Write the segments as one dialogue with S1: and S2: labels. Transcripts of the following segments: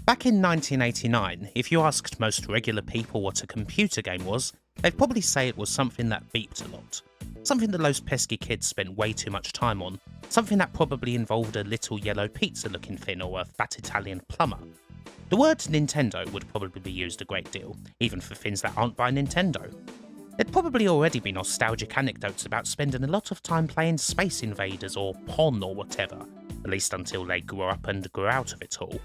S1: Back in 1989, if you asked most regular people what a computer game was, they'd probably say it was something that beeped a lot. Something that those pesky kids spent way too much time on. Something that probably involved a little yellow pizza looking thing or a fat Italian plumber. The word Nintendo would probably be used a great deal, even for things that aren't by Nintendo. There'd probably already be nostalgic anecdotes about spending a lot of time playing Space Invaders or Pong or whatever, at least until they grew up and grew out of it all.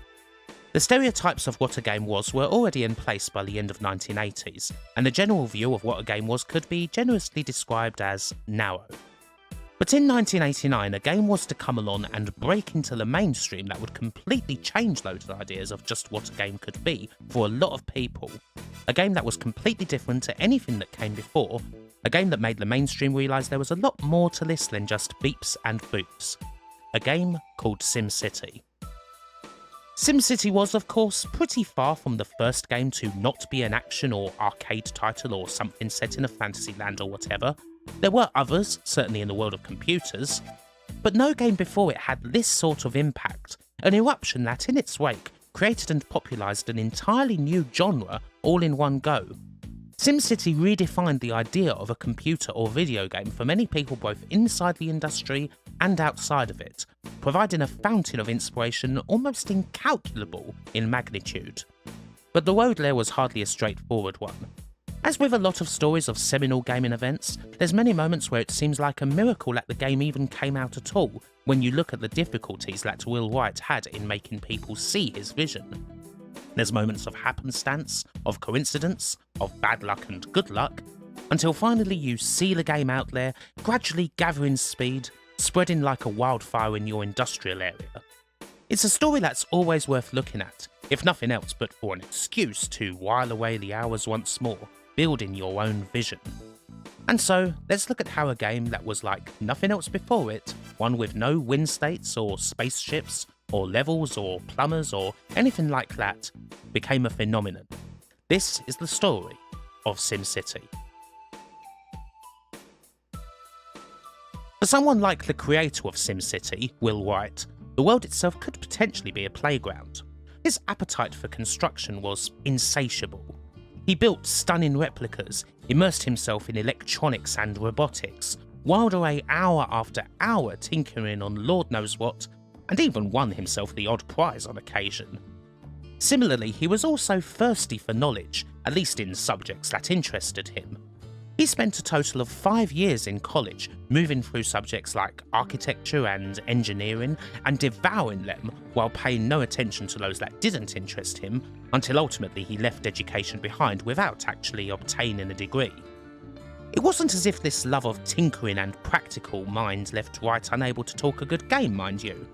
S1: The stereotypes of what a game was were already in place by the end of 1980s, and the general view of what a game was could be generously described as narrow. But in 1989, a game was to come along and break into the mainstream that would completely change loads of ideas of just what a game could be for a lot of people. A game that was completely different to anything that came before, a game that made the mainstream realise there was a lot more to this than just beeps and boops. A game called SimCity. SimCity was, of course, pretty far from the first game to not be an action or arcade title or something set in a fantasy land or whatever. There were others, certainly in the world of computers, but no game before it had this sort of impact, an eruption that in its wake created and popularised an entirely new genre all in one go. SimCity redefined the idea of a computer or video game for many people both inside the industry and outside of it, providing a fountain of inspiration almost incalculable in magnitude. But the road there was hardly a straightforward one. As with a lot of stories of seminal gaming events, there's many moments where it seems like a miracle that the game even came out at all, when you look at the difficulties that Will Wright had in making people see his vision. There's moments of happenstance, of coincidence, of bad luck and good luck, until finally you see the game out there, gradually gathering speed, spreading like a wildfire in your industrial area. It's a story that's always worth looking at, if nothing else but for an excuse to while away the hours once more, building your own vision. And so, let's look at how a game that was like nothing else before it, one with no win states or spaceships, or levels or plumbers or anything like that, became a phenomenon. This is the story of SimCity. For someone like the creator of SimCity, Will Wright, the world itself could potentially be a playground. His appetite for construction was insatiable. He built stunning replicas, immersed himself in electronics and robotics, whiled away hour after hour tinkering on Lord knows what, and even won himself the odd prize on occasion. Similarly, he was also thirsty for knowledge, at least in subjects that interested him. He spent a total of 5 years in college, moving through subjects like architecture and engineering, and devouring them while paying no attention to those that didn't interest him, until ultimately he left education behind without actually obtaining a degree. It wasn't as if this love of tinkering and practical mind left Wright unable to talk a good game, mind you.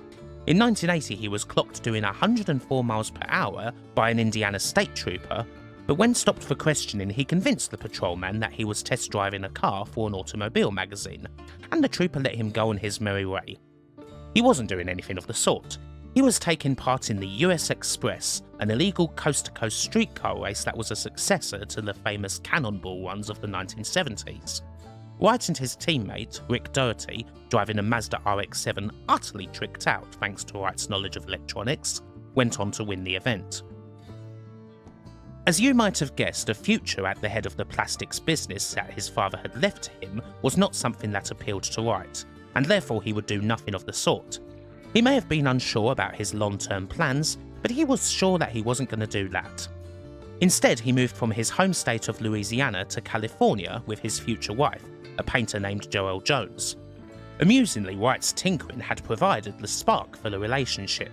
S1: In 1980 he was clocked doing 104 miles per hour by an Indiana state trooper, but when stopped for questioning he convinced the patrolman that he was test driving a car for an automobile magazine, and the trooper let him go on his merry way. He wasn't doing anything of the sort. He was taking part in the US Express, an illegal coast-to-coast streetcar race that was a successor to the famous cannonball runs of the 1970s. Wright and his teammate, Rick Doherty, driving a Mazda RX-7 utterly tricked out thanks to Wright's knowledge of electronics, went on to win the event. As you might have guessed, a future at the head of the plastics business that his father had left to him was not something that appealed to Wright, and therefore he would do nothing of the sort. He may have been unsure about his long-term plans, but he was sure that he wasn't going to do that. Instead, he moved from his home state of Louisiana to California with his future wife, a painter named Joelle Jones. Amusingly, Wright's tinkering had provided the spark for the relationship.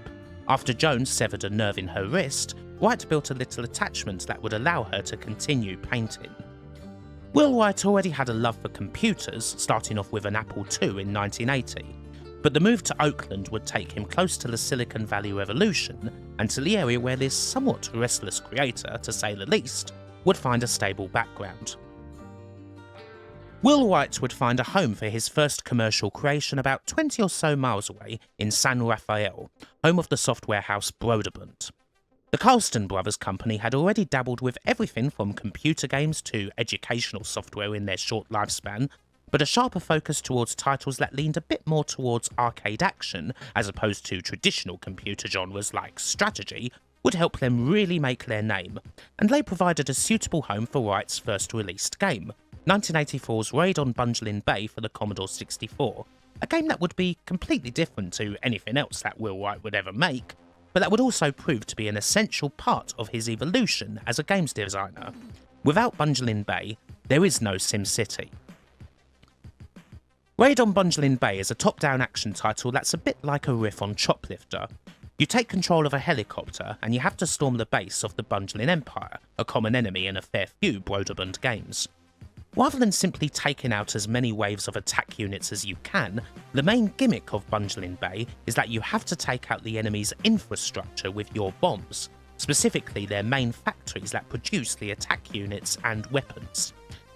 S1: After Jones severed a nerve in her wrist, Wright built a little attachment that would allow her to continue painting. Will Wright already had a love for computers, starting off with an Apple II in 1980, but the move to Oakland would take him close to the Silicon Valley Revolution and to the area where this somewhat restless creator, to say the least, would find a stable background. Will Wright would find a home for his first commercial creation about 20 or so miles away in San Rafael, home of the software house Broderbund. The Carlston Brothers company had already dabbled with everything from computer games to educational software in their short lifespan, but a sharper focus towards titles that leaned a bit more towards arcade action as opposed to traditional computer genres like strategy would help them really make their name, and they provided a suitable home for Wright's first released game, 1984's Raid on Bungeling Bay for the Commodore 64, a game that would be completely different to anything else that Will Wright would ever make, but that would also prove to be an essential part of his evolution as a games designer. Without Bungeling Bay, there is no SimCity. Raid on Bungeling Bay is a top-down action title that's a bit like a riff on Choplifter. You take control of a helicopter and you have to storm the base of the Bungeling Empire, a common enemy in a fair few Broderbund games. Rather than simply taking out as many waves of attack units as you can, the main gimmick of Bungeling Bay is that you have to take out the enemy's infrastructure with your bombs, specifically their main factories that produce the attack units and weapons.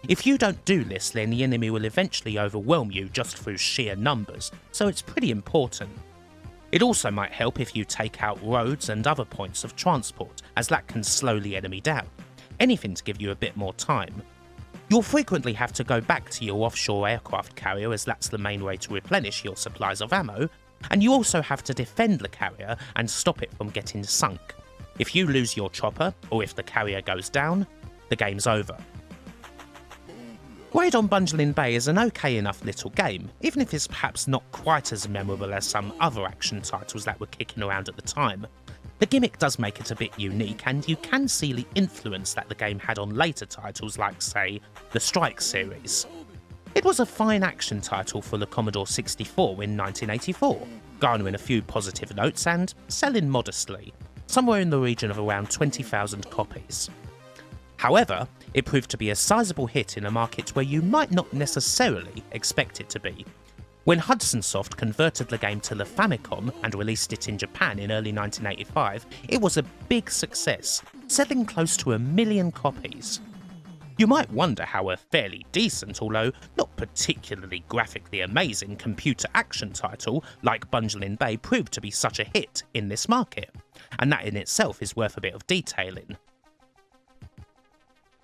S1: If you don't do this, then the enemy will eventually overwhelm you just through sheer numbers, so it's pretty important. It also might help if you take out roads and other points of transport, as that can slow the enemy down. Anything to give you a bit more time. You'll frequently have to go back to your offshore aircraft carrier, as that's the main way to replenish your supplies of ammo, and you also have to defend the carrier and stop it from getting sunk. If you lose your chopper, or if the carrier goes down, the game's over. Raid on Bungeling Bay is an okay enough little game, even if it's perhaps not quite as memorable as some other action titles that were kicking around at the time. The gimmick does make it a bit unique, and you can see the influence that the game had on later titles like, say, the Strike series. It was a fine action title for the Commodore 64 in 1984, garnering a few positive notes and selling modestly, somewhere in the region of around 20,000 copies. However, it proved to be a sizable hit in a market where you might not necessarily expect it to be. When Hudson Soft converted the game to the Famicom and released it in Japan in early 1985, it was a big success, selling close to 1 million copies. You might wonder how a fairly decent, although not particularly graphically amazing, computer action title like Bungeling Bay proved to be such a hit in this market, and that in itself is worth a bit of detailing.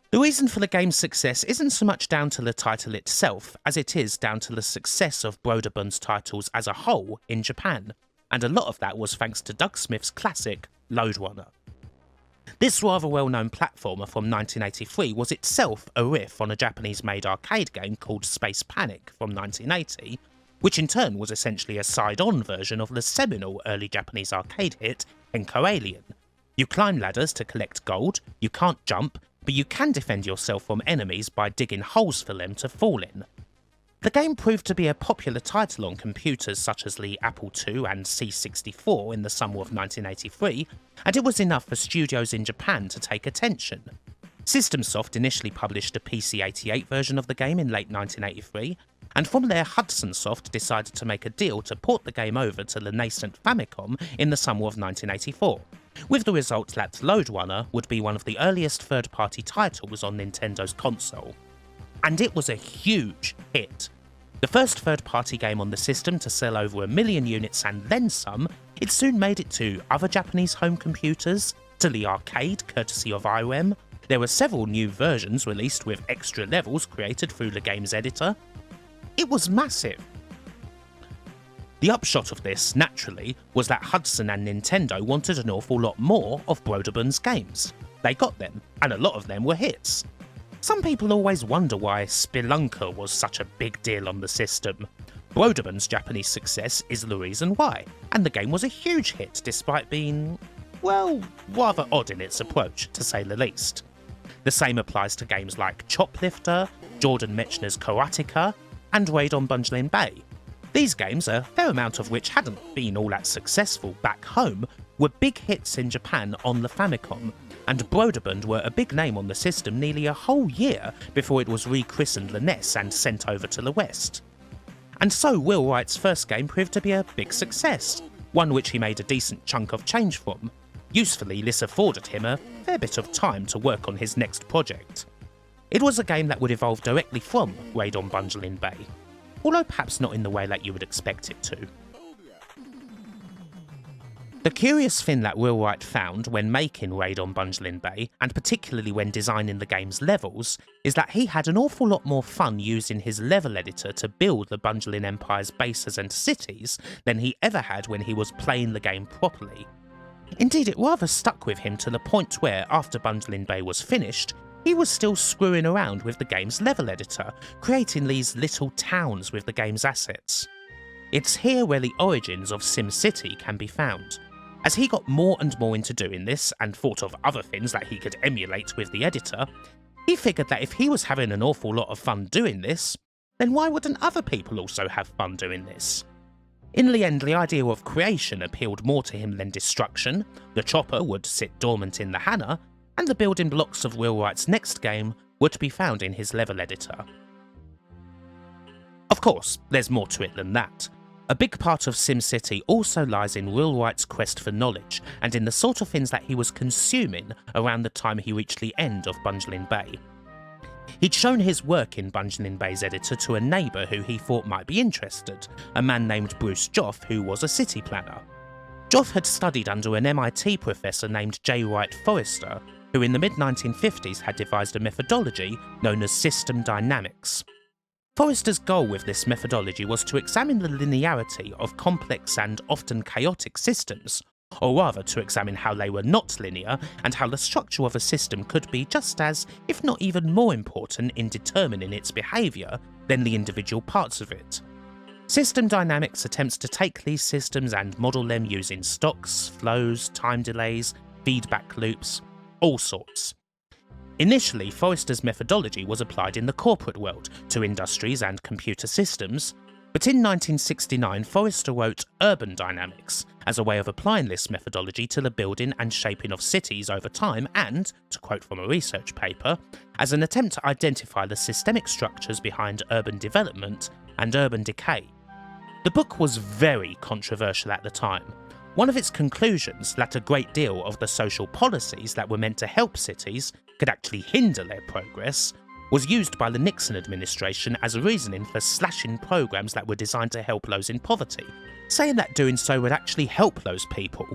S1: The reason for the game's success isn't so much down to the title itself as it is down to the success of Broderbund's titles as a whole in Japan, and a lot of that was thanks to Doug Smith's classic Lode Runner. This rather well-known platformer from 1983 was itself a riff on a Japanese-made arcade game called Space Panic from 1980, which in turn was essentially a side-on version of the seminal early Japanese arcade hit Enko Alien. You climb ladders to collect gold, you can't jump, but you can defend yourself from enemies by digging holes for them to fall in. The game proved to be a popular title on computers such as the Apple II and C64 in the summer of 1983, and it was enough for studios in Japan to take attention. System Soft initially published a PC-88 version of the game in late 1983, and from there Hudson Soft decided to make a deal to port the game over to the nascent Famicom in the summer of 1984. With the result that Lode Runner would be one of the earliest third-party titles on Nintendo's console. And it was a huge hit. The first third-party game on the system to sell over 1 million units and then some, it soon made it to other Japanese home computers, to the arcade courtesy of IREM. There were several new versions released with extra levels created through the game's editor. It was massive. The upshot of this, naturally, was that Hudson and Nintendo wanted an awful lot more of Broderbund's games. They got them, and a lot of them were hits. Some people always wonder why Spelunker was such a big deal on the system. Broderbund's Japanese success is the reason why, and the game was a huge hit despite being, well, rather odd in its approach, to say the least. The same applies to games like Choplifter, Jordan Mechner's Karateka, and Raid on Bungeling Bay. These games, a fair amount of which hadn't been all that successful back home, were big hits in Japan on the Famicom, and Broderbund were a big name on the system nearly a whole year before it was rechristened the NES and sent over to the West. And so Will Wright's first game proved to be a big success, one which he made a decent chunk of change from. Usefully, this afforded him a fair bit of time to work on his next project. It was a game that would evolve directly from Raid on Bungeling Bay, although perhaps not in the way that you would expect it to. The curious thing that Will Wright found when making Raid on Bungeling Bay, and particularly when designing the game's levels, is that he had an awful lot more fun using his level editor to build the Bungeling Empire's bases and cities than he ever had when he was playing the game properly. Indeed, it rather stuck with him to the point where, after Bungeling Bay was finished, he was still screwing around with the game's level editor, creating these little towns with the game's assets. It's here where the origins of SimCity can be found. As he got more and more into doing this, and thought of other things that he could emulate with the editor, he figured that if he was having an awful lot of fun doing this, then why wouldn't other people also have fun doing this? In the end, the idea of creation appealed more to him than destruction. The chopper would sit dormant in the hangar, and the building blocks of Will Wright's next game would be found in his level editor. Of course, there's more to it than that. A big part of SimCity also lies in Will Wright's quest for knowledge, and in the sort of things that he was consuming around the time he reached the end of Bungeling Bay. He'd shown his work in Bungeling Bay's editor to a neighbour who he thought might be interested, a man named Bruce Joff who was a city planner. Joff had studied under an MIT professor named J. Wright Forrester, who in the mid-1950s had devised a methodology known as system dynamics. Forrester's goal with this methodology was to examine the linearity of complex and often chaotic systems, or rather to examine how they were not linear and how the structure of a system could be just as, if not even more important in determining its behaviour than the individual parts of it. System dynamics attempts to take these systems and model them using stocks, flows, time delays, feedback loops, all sorts. Initially, Forrester's methodology was applied in the corporate world to industries and computer systems, but in 1969 Forrester wrote Urban Dynamics as a way of applying this methodology to the building and shaping of cities over time and, to quote from a research paper, as an attempt to identify the systemic structures behind urban development and urban decay. The book was very controversial at the time. One of its conclusions, that a great deal of the social policies that were meant to help cities could actually hinder their progress, was used by the Nixon administration as a reasoning for slashing programs that were designed to help those in poverty, saying that doing so would actually help those people.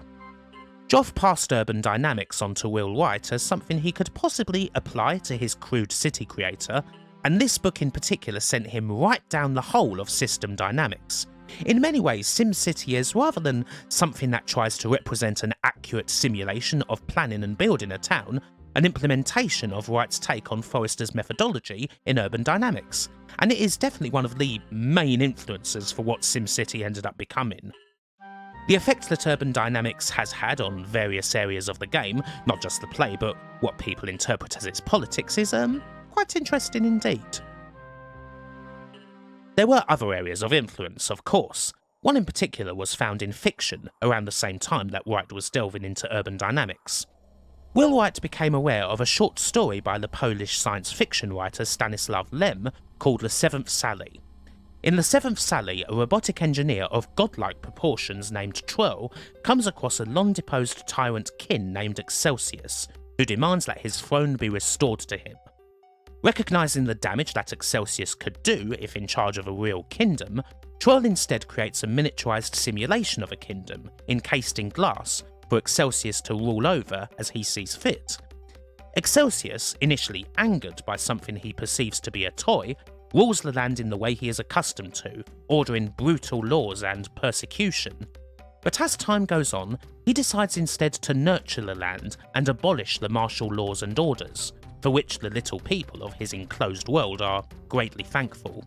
S1: Joff passed Urban Dynamics on to Will Wright as something he could possibly apply to his crude city creator, and this book in particular sent him right down the hole of system dynamics. In many ways, SimCity is, rather than something that tries to represent an accurate simulation of planning and building a town, an implementation of Wright's take on Forrester's methodology in urban dynamics, and it is definitely one of the main influences for what SimCity ended up becoming. The effect that urban dynamics has had on various areas of the game, not just the play but what people interpret as its politics, is quite interesting indeed. There were other areas of influence, of course. One in particular was found in fiction, around the same time that Wright was delving into urban dynamics. Will Wright became aware of a short story by the Polish science fiction writer Stanisław Lem called The Seventh Sally. In The Seventh Sally, a robotic engineer of godlike proportions named Twirl comes across a long-deposed tyrant kin named Excelsius, who demands that his throne be restored to him. Recognising the damage that Excelsius could do if in charge of a real kingdom, Twirl instead creates a miniaturised simulation of a kingdom, encased in glass, for Excelsius to rule over as he sees fit. Excelsius, initially angered by something he perceives to be a toy, rules the land in the way he is accustomed to, ordering brutal laws and persecution. But as time goes on, he decides instead to nurture the land and abolish the martial laws and orders, for which the little people of his enclosed world are greatly thankful.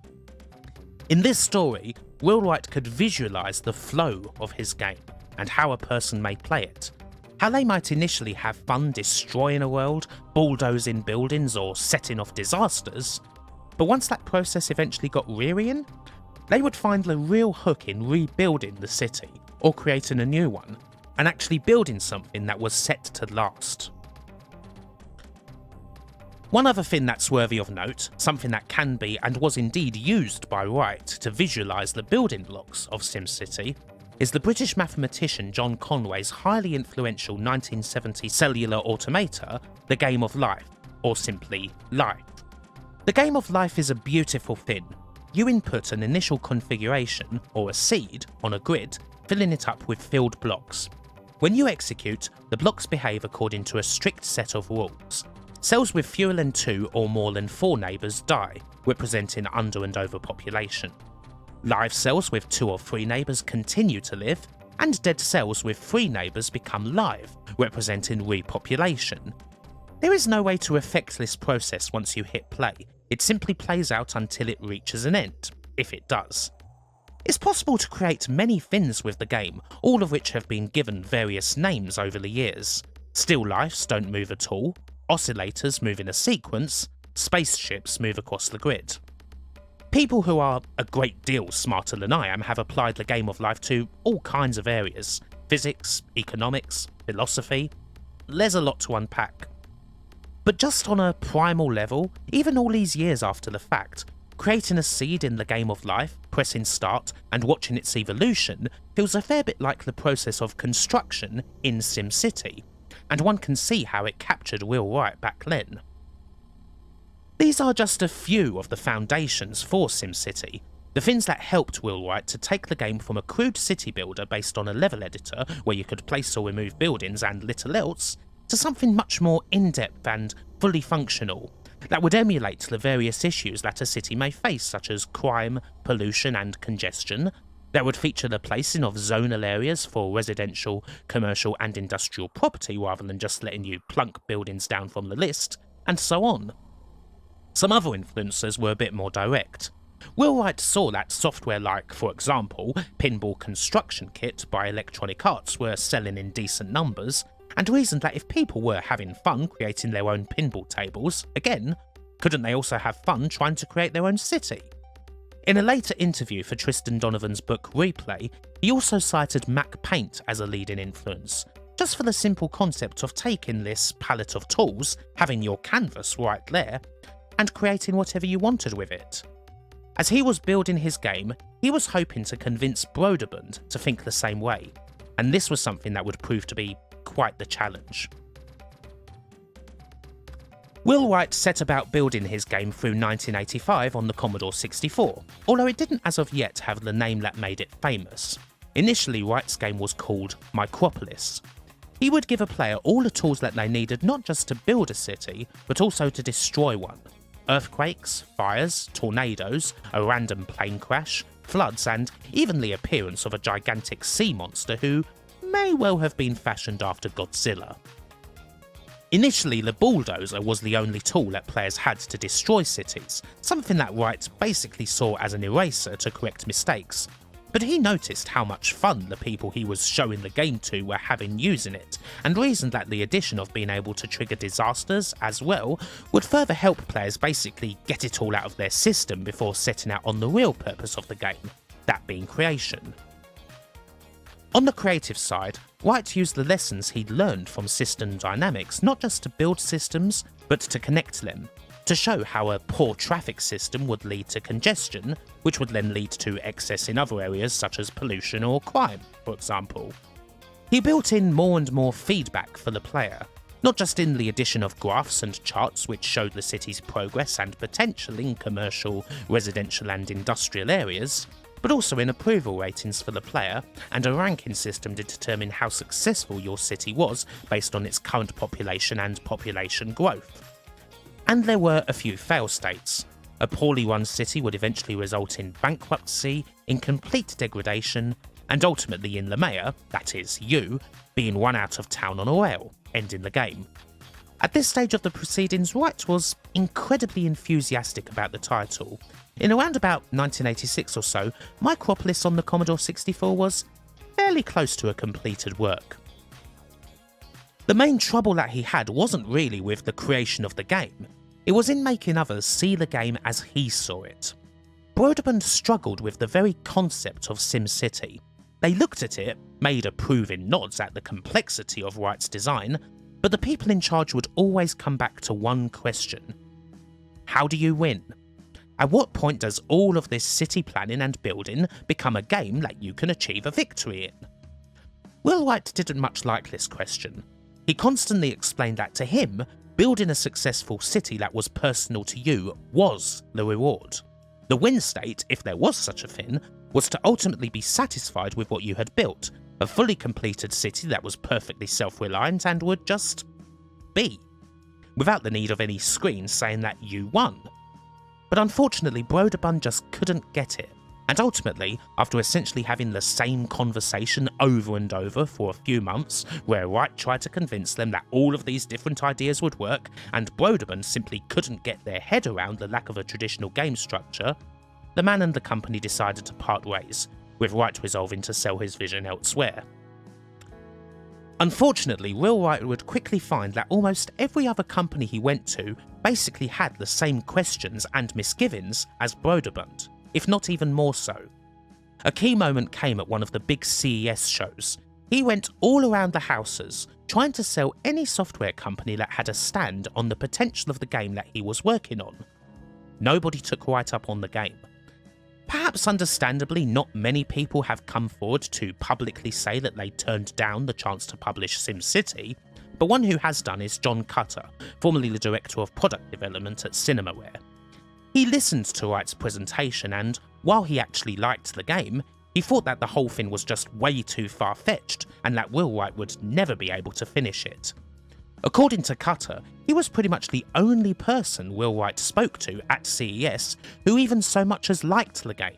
S1: In this story, Will Wright could visualise the flow of his game, and how a person may play it. How they might initially have fun destroying a world, bulldozing buildings or setting off disasters, but once that process eventually got rearing, they would find the real hook in rebuilding the city, or creating a new one, and actually building something that was set to last. One other thing that's worthy of note, something that can be and was indeed used by Wright to visualise the building blocks of SimCity, is the British mathematician John Conway's highly influential 1970 cellular automata, The Game of Life, or simply Life. The Game of Life is a beautiful thing. You input an initial configuration, or a seed, on a grid, filling it up with filled blocks. When you execute, the blocks behave according to a strict set of rules. Cells with fewer than 2 or more than 4 neighbours die, representing under and overpopulation. Live cells with 2 or 3 neighbours continue to live, and dead cells with free neighbours become live, representing repopulation. There is no way to affect this process once you hit play, it simply plays out until it reaches an end, if it does. It's possible to create many things with the game, all of which have been given various names over the years. Still lifes don't move at all, oscillators move in a sequence, spaceships move across the grid. People who are a great deal smarter than I am have applied the game of life to all kinds of areas: physics, economics, philosophy. There's a lot to unpack. But just on a primal level, even all these years after the fact, creating a seed in the game of life, pressing start, and watching its evolution feels a fair bit like the process of construction in SimCity, and one can see how it captured Will Wright back then. These are just a few of the foundations for SimCity, the things that helped Will Wright to take the game from a crude city builder based on a level editor where you could place or remove buildings and little else, to something much more in-depth and fully functional, that would emulate the various issues that a city may face, such as crime, pollution and congestion, that would feature the placing of zonal areas for residential, commercial and industrial property rather than just letting you plunk buildings down from the list, and so on. Some other influences were a bit more direct. Will Wright saw that software like, for example, Pinball Construction Kit by Electronic Arts were selling in decent numbers, and reasoned that if people were having fun creating their own pinball tables, again, couldn't they also have fun trying to create their own city? In a later interview for Tristan Donovan's book Replay, he also cited Mac Paint as a leading influence, just for the simple concept of taking this palette of tools, having your canvas right there, and creating whatever you wanted with it. As he was building his game, he was hoping to convince Broderbund to think the same way, and this was something that would prove to be quite the challenge. Will Wright set about building his game through 1985 on the Commodore 64, although it didn't as of yet have the name that made it famous. Initially, Wright's game was called Micropolis. He would give a player all the tools that they needed not just to build a city, but also to destroy one. Earthquakes, fires, tornadoes, a random plane crash, floods, and even the appearance of a gigantic sea monster who may well have been fashioned after Godzilla. Initially, the bulldozer was the only tool that players had to destroy cities, something that Wright basically saw as an eraser to correct mistakes. But he noticed how much fun the people he was showing the game to were having using it, and reasoned that the addition of being able to trigger disasters as well would further help players basically get it all out of their system before setting out on the real purpose of the game, that being creation. On the creative side, Wright used the lessons he'd learned from system dynamics not just to build systems, but to connect them, to show how a poor traffic system would lead to congestion, which would then lead to excess in other areas such as pollution or crime, for example. He built in more and more feedback for the player, not just in the addition of graphs and charts which showed the city's progress and potential in commercial, residential and industrial areas, but also in approval ratings for the player and a ranking system to determine how successful your city was based on its current population and population growth. And there were a few fail states. A poorly run city would eventually result in bankruptcy, in complete degradation, and ultimately in the mayor, that is, you, being run out of town on a rail, ending the game. At this stage of the proceedings, Wright was incredibly enthusiastic about the title. In around about 1986 or so, Micropolis on the Commodore 64 was fairly close to a completed work. The main trouble that he had wasn't really with the creation of the game, it was in making others see the game as he saw it. Broderbund struggled with the very concept of SimCity. They looked at it, made approving nods at the complexity of Wright's design, but the people in charge would always come back to one question. How do you win? At what point does all of this city planning and building become a game that you can achieve a victory in? Will Wright didn't much like this question. He constantly explained that to him, building a successful city that was personal to you was the reward. The win state, if there was such a thing, was to ultimately be satisfied with what you had built, a fully completed city that was perfectly self-reliant and would just be, without the need of any screen saying that you won. But unfortunately, Broderbund just couldn't get it. And ultimately, after essentially having the same conversation over and over for a few months, where Wright tried to convince them that all of these different ideas would work, and Broderman simply couldn't get their head around the lack of a traditional game structure, the man and the company decided to part ways, with Wright resolving to sell his vision elsewhere. Unfortunately, Will Wright would quickly find that almost every other company he went to basically had the same questions and misgivings as Broderman, if not even more so. A key moment came at one of the big CES shows. He went all around the houses, trying to sell any software company that had a stand on the potential of the game that he was working on. Nobody took Wright up on the game. Perhaps understandably, not many people have come forward to publicly say that they turned down the chance to publish SimCity, but one who has done is John Cutter, formerly the director of product development at Cinemaware. He listened to Wright's presentation, and while he actually liked the game, he thought that the whole thing was just way too far-fetched and that Will Wright would never be able to finish it. According to Cutter, he was pretty much the only person Will Wright spoke to at CES who even so much as liked the game.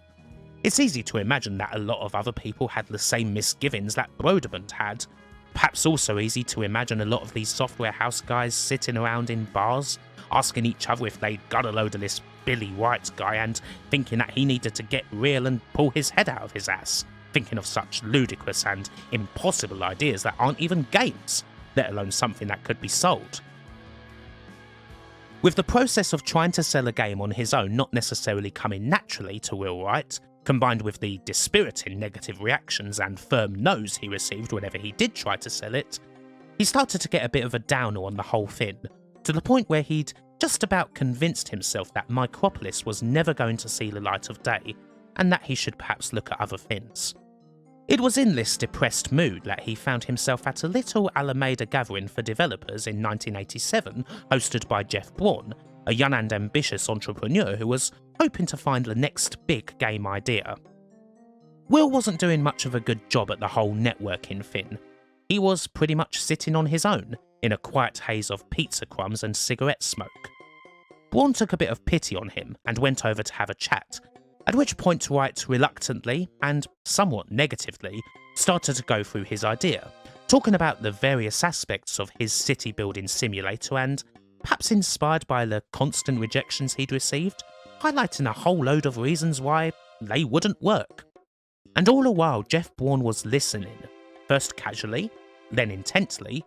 S1: It's easy to imagine that a lot of other people had the same misgivings that Broderman had. Perhaps also easy to imagine a lot of these software house guys sitting around in bars, asking each other if they'd got a load of this Billy White guy and thinking that he needed to get real and pull his head out of his ass, thinking of such ludicrous and impossible ideas that aren't even games, let alone something that could be sold. With the process of trying to sell a game on his own not necessarily coming naturally to Will Wright, combined with the dispiriting negative reactions and firm no's he received whenever he did try to sell it, he started to get a bit of a downer on the whole thing, to the point where he'd just about convinced himself that Micropolis was never going to see the light of day, and that he should perhaps look at other things. It was in this depressed mood that he found himself at a little Alameda gathering for developers in 1987, hosted by Jeff Braun, a young and ambitious entrepreneur who was hoping to find the next big game idea. Will wasn't doing much of a good job at the whole networking thing. He was pretty much sitting on his own, in a quiet haze of pizza crumbs and cigarette smoke. Braun took a bit of pity on him and went over to have a chat, at which point Wright reluctantly, and somewhat negatively, started to go through his idea, talking about the various aspects of his city building simulator and, perhaps inspired by the constant rejections he'd received, highlighting a whole load of reasons why they wouldn't work. And all the while Jeff Braun was listening, first casually, then intently,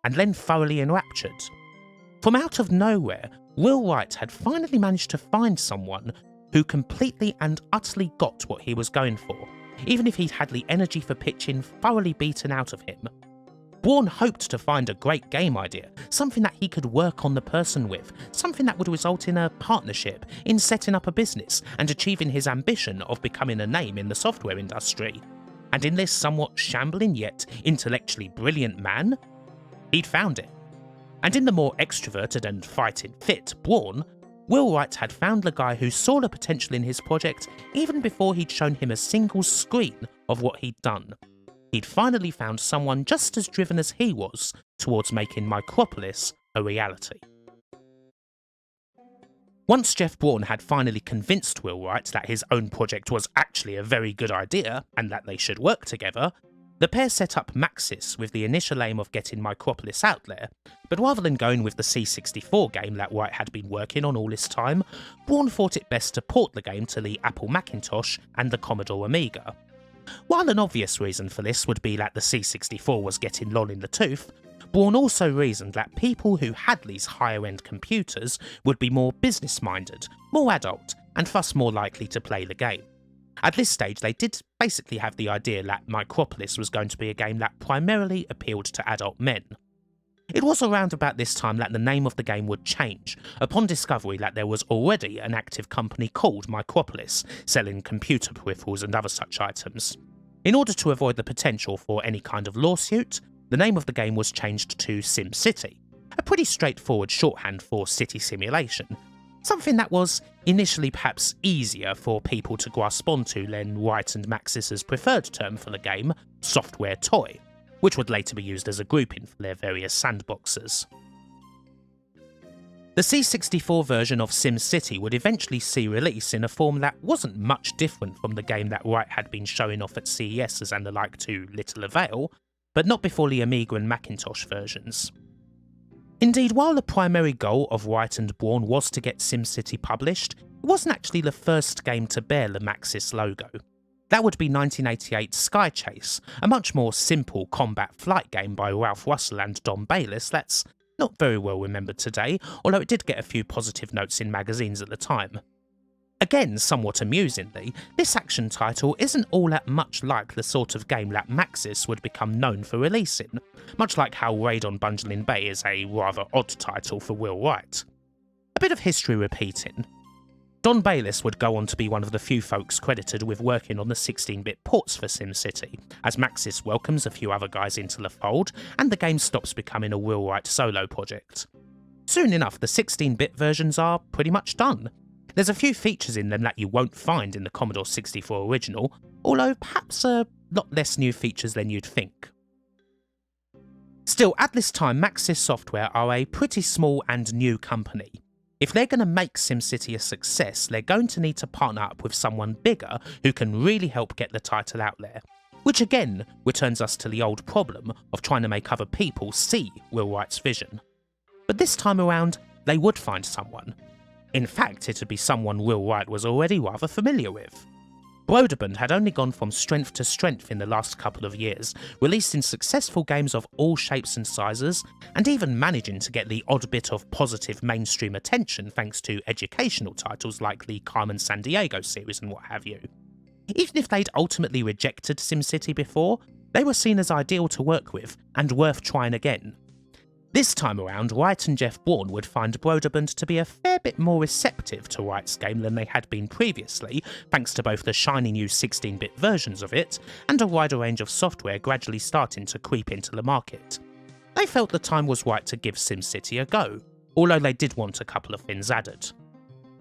S1: and then thoroughly enraptured. From out of nowhere, Will Wright had finally managed to find someone who completely and utterly got what he was going for, even if he'd had the energy for pitching thoroughly beaten out of him. Braun hoped to find a great game idea, something that he could work on the person with, something that would result in a partnership, in setting up a business, and achieving his ambition of becoming a name in the software industry. And in this somewhat shambling yet intellectually brilliant man, he'd found it. And in the more extroverted and fighting fit Braun, Will Wright had found the guy who saw the potential in his project even before he'd shown him a single screen of what he'd done. He'd finally found someone just as driven as he was towards making Micropolis a reality. Once Jeff Braun had finally convinced Will Wright that his own project was actually a very good idea and that they should work together, the pair set up Maxis with the initial aim of getting Micropolis out there, but rather than going with the C64 game that Wright had been working on all this time, Braun thought it best to port the game to the Apple Macintosh and the Commodore Amiga. While an obvious reason for this would be that the C64 was getting long in the tooth, Braun also reasoned that people who had these higher-end computers would be more business-minded, more adult, and thus more likely to play the game. At this stage, they did basically have the idea that Micropolis was going to be a game that primarily appealed to adult men. It was around about this time that the name of the game would change, upon discovery that there was already an active company called Micropolis, selling computer peripherals and other such items. In order to avoid the potential for any kind of lawsuit, the name of the game was changed to SimCity, a pretty straightforward shorthand for city simulation, something that was initially perhaps easier for people to grasp onto than Wright and Maxis' preferred term for the game, software toy, which would later be used as a grouping for their various sandboxes. The C64 version of SimCity would eventually see release in a form that wasn't much different from the game that Wright had been showing off at CESs and the like to little avail, but not before the Amiga and Macintosh versions. Indeed, while the primary goal of Wright and Braun was to get SimCity published, it wasn't actually the first game to bear the Maxis logo. That would be 1988's Sky Chase, a much more simple combat flight game by Ralph Russell and Don Bayliss that's not very well remembered today, although it did get a few positive notes in magazines at the time. Again, somewhat amusingly, this action title isn't all that much like the sort of game that Maxis would become known for releasing, much like how Raid on Bungeling Bay is a rather odd title for Will Wright. A bit of history repeating. Don Bayliss would go on to be one of the few folks credited with working on the 16-bit ports for SimCity, as Maxis welcomes a few other guys into the fold, and the game stops becoming a Will Wright solo project. Soon enough, the 16-bit versions are pretty much done. There's a few features in them that you won't find in the Commodore 64 original, although perhaps a lot less new features than you'd think. Still, at this time, Maxis Software are a pretty small and new company. If they're going to make SimCity a success, they're going to need to partner up with someone bigger who can really help get the title out there. Which again returns us to the old problem of trying to make other people see Will Wright's vision. But this time around, they would find someone. In fact, it'd be someone Will Wright was already rather familiar with. Broderbund had only gone from strength to strength in the last couple of years, releasing successful games of all shapes and sizes, and even managing to get the odd bit of positive mainstream attention thanks to educational titles like the Carmen Sandiego series and what have you. Even if they'd ultimately rejected SimCity before, they were seen as ideal to work with, and worth trying again. This time around, Wright and Jeff Braun would find Broderbund to be a fair bit more receptive to Wright's game than they had been previously, thanks to both the shiny new 16-bit versions of it, and a wider range of software gradually starting to creep into the market. They felt the time was right to give SimCity a go, although they did want a couple of things added.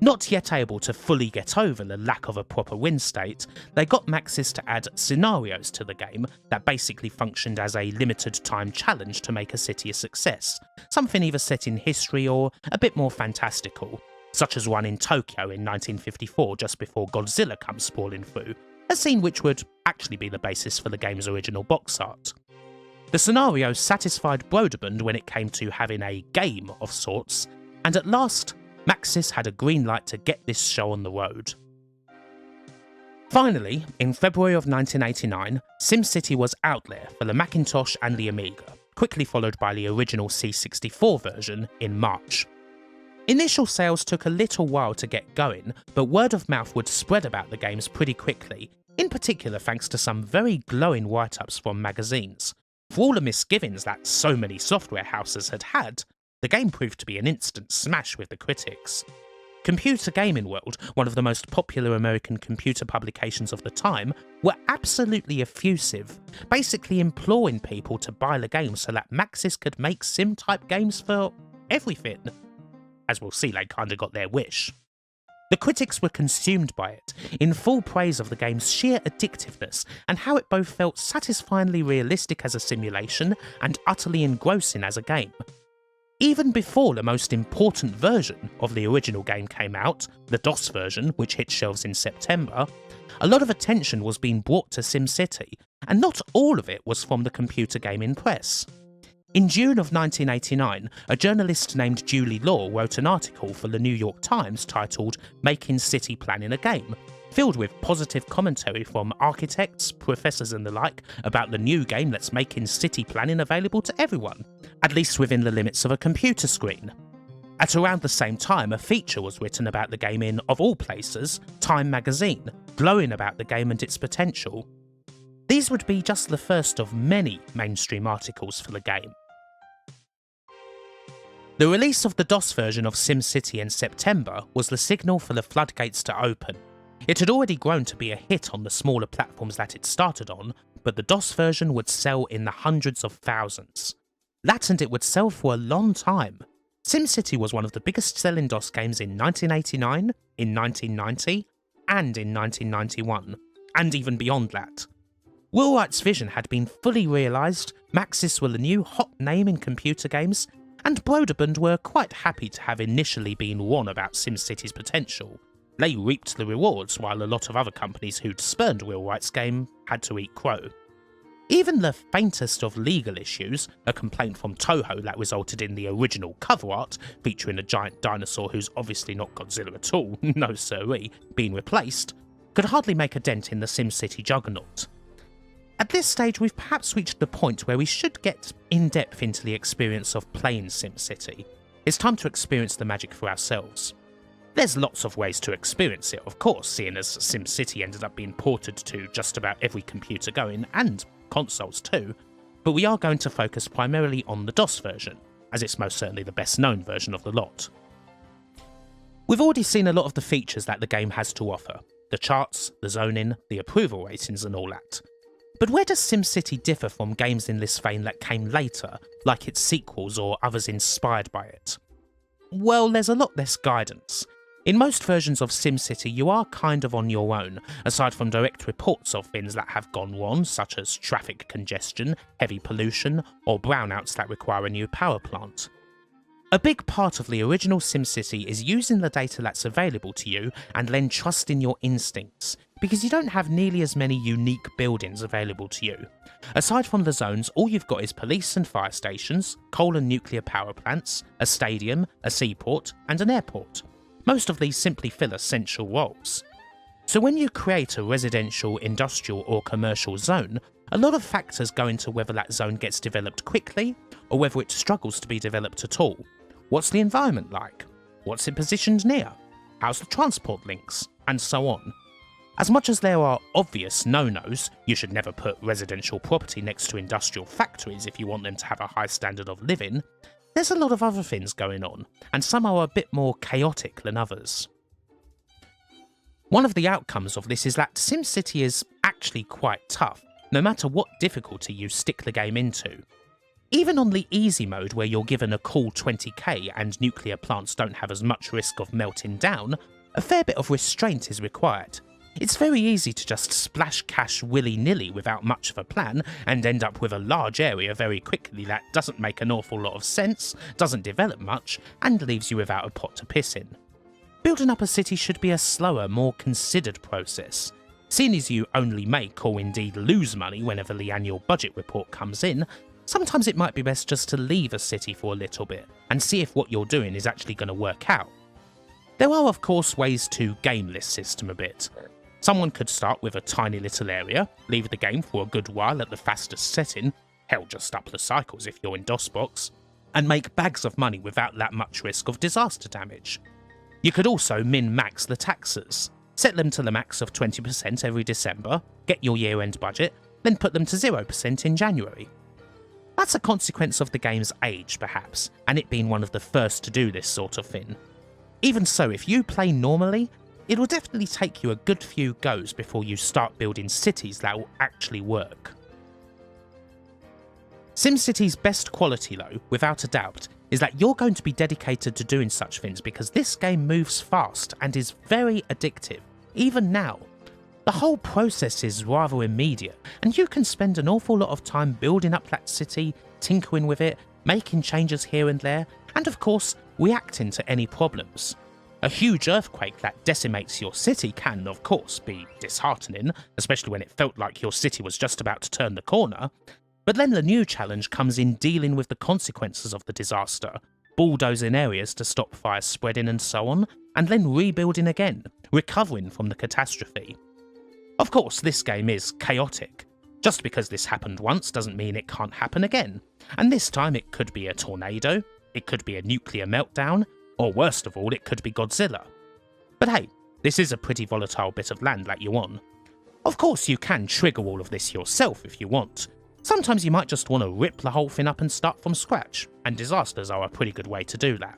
S1: Not yet able to fully get over the lack of a proper win state, they got Maxis to add scenarios to the game that basically functioned as a limited time challenge to make a city a success, something either set in history or a bit more fantastical, such as one in Tokyo in 1954 just before Godzilla comes sprawling through, a scene which would actually be the basis for the game's original box art. The scenarios satisfied Broderbund when it came to having a game of sorts, and at last, Maxis had a green light to get this show on the road. Finally, in February of 1989, SimCity was out there for the Macintosh and the Amiga, quickly followed by the original C64 version in March. Initial sales took a little while to get going, but word of mouth would spread about the games pretty quickly, in particular thanks to some very glowing write-ups from magazines. For all the misgivings that so many software houses had, the game proved to be an instant smash with the critics. Computer Gaming World, one of the most popular American computer publications of the time, were absolutely effusive, basically imploring people to buy the game so that Maxis could make sim-type games for everything. As we'll see, they kinda got their wish. The critics were consumed by it, in full praise of the game's sheer addictiveness and how it both felt satisfyingly realistic as a simulation and utterly engrossing as a game. Even before the most important version of the original game came out, the DOS version, which hit shelves in September, a lot of attention was being brought to SimCity, and not all of it was from the computer gaming press. In June of 1989, a journalist named Julie Law wrote an article for the New York Times titled "Making City Planning a Game," filled with positive commentary from architects, professors and the like about the new game that's making city planning available to everyone, at least within the limits of a computer screen. At around the same time, a feature was written about the game in, of all places, Time magazine, glowing about the game and its potential. These would be just the first of many mainstream articles for the game. The release of the DOS version of SimCity in September was the signal for the floodgates to open. It had already grown to be a hit on the smaller platforms that it started on, but the DOS version would sell in the hundreds of thousands. That and it would sell for a long time. SimCity was one of the biggest selling DOS games in 1989, in 1990, and in 1991, and even beyond that. Will Wright's vision had been fully realised, Maxis were the new hot name in computer games, and Broderbund were quite happy to have initially been won about SimCity's potential. They reaped the rewards while a lot of other companies who'd spurned Will Wright's game had to eat crow. Even the faintest of legal issues, a complaint from Toho that resulted in the original cover art, featuring a giant dinosaur who's obviously not Godzilla at all, no siree, being replaced, could hardly make a dent in the SimCity juggernaut. At this stage we've perhaps reached the point where we should get in-depth into the experience of playing SimCity. It's time to experience the magic for ourselves. There's lots of ways to experience it, of course, seeing as SimCity ended up being ported to just about every computer going, and consoles too, but we are going to focus primarily on the DOS version, as it's most certainly the best known version of the lot. We've already seen a lot of the features that the game has to offer, the charts, the zoning, the approval ratings and all that. But where does SimCity differ from games in this vein that came later, like its sequels or others inspired by it? Well, there's a lot less guidance. In most versions of SimCity you are kind of on your own, aside from direct reports of things that have gone wrong, such as traffic congestion, heavy pollution, or brownouts that require a new power plant. A big part of the original SimCity is using the data that's available to you and then trusting your instincts, because you don't have nearly as many unique buildings available to you. Aside from the zones, all you've got is police and fire stations, coal and nuclear power plants, a stadium, a seaport, and an airport. Most of these simply fill essential roles. So when you create a residential, industrial or commercial zone, a lot of factors go into whether that zone gets developed quickly or whether it struggles to be developed at all. What's the environment like? What's it positioned near? How's the transport links? And so on. As much as there are obvious no-nos, you should never put residential property next to industrial factories if you want them to have a high standard of living, there's a lot of other things going on, and some are a bit more chaotic than others. One of the outcomes of this is that SimCity is actually quite tough, no matter what difficulty you stick the game into. Even on the easy mode where you're given a cool 20k and nuclear plants don't have as much risk of melting down, a fair bit of restraint is required. It's very easy to just splash cash willy-nilly without much of a plan and end up with a large area very quickly that doesn't make an awful lot of sense, doesn't develop much, and leaves you without a pot to piss in. Building up a city should be a slower, more considered process. Seeing as you only make or indeed lose money whenever the annual budget report comes in, sometimes it might be best just to leave a city for a little bit and see if what you're doing is actually going to work out. There are of course ways to game this system a bit. Someone could start with a tiny little area, leave the game for a good while at the fastest setting, hell just up the cycles if you're in DOSBox, and make bags of money without that much risk of disaster damage. You could also min-max the taxes, set them to the max of 20% every December, get your year-end budget, then put them to 0% in January. That's a consequence of the game's age perhaps, and it being one of the first to do this sort of thing. Even so, if you play normally, it will definitely take you a good few goes before you start building cities that will actually work. SimCity's best quality though, without a doubt, is that you're going to be dedicated to doing such things because this game moves fast and is very addictive, even now. The whole process is rather immediate, and you can spend an awful lot of time building up that city, tinkering with it, making changes here and there, and of course, reacting to any problems. A huge earthquake that decimates your city can, of course, be disheartening, especially when it felt like your city was just about to turn the corner, but then the new challenge comes in dealing with the consequences of the disaster, bulldozing areas to stop fires spreading and so on, and then rebuilding again, recovering from the catastrophe. Of course, this game is chaotic. Just because this happened once doesn't mean it can't happen again, and this time it could be a tornado, it could be a nuclear meltdown, or worst of all, it could be Godzilla. But hey, this is a pretty volatile bit of land that you're on. Of course you can trigger all of this yourself if you want. Sometimes you might just want to rip the whole thing up and start from scratch, and disasters are a pretty good way to do that.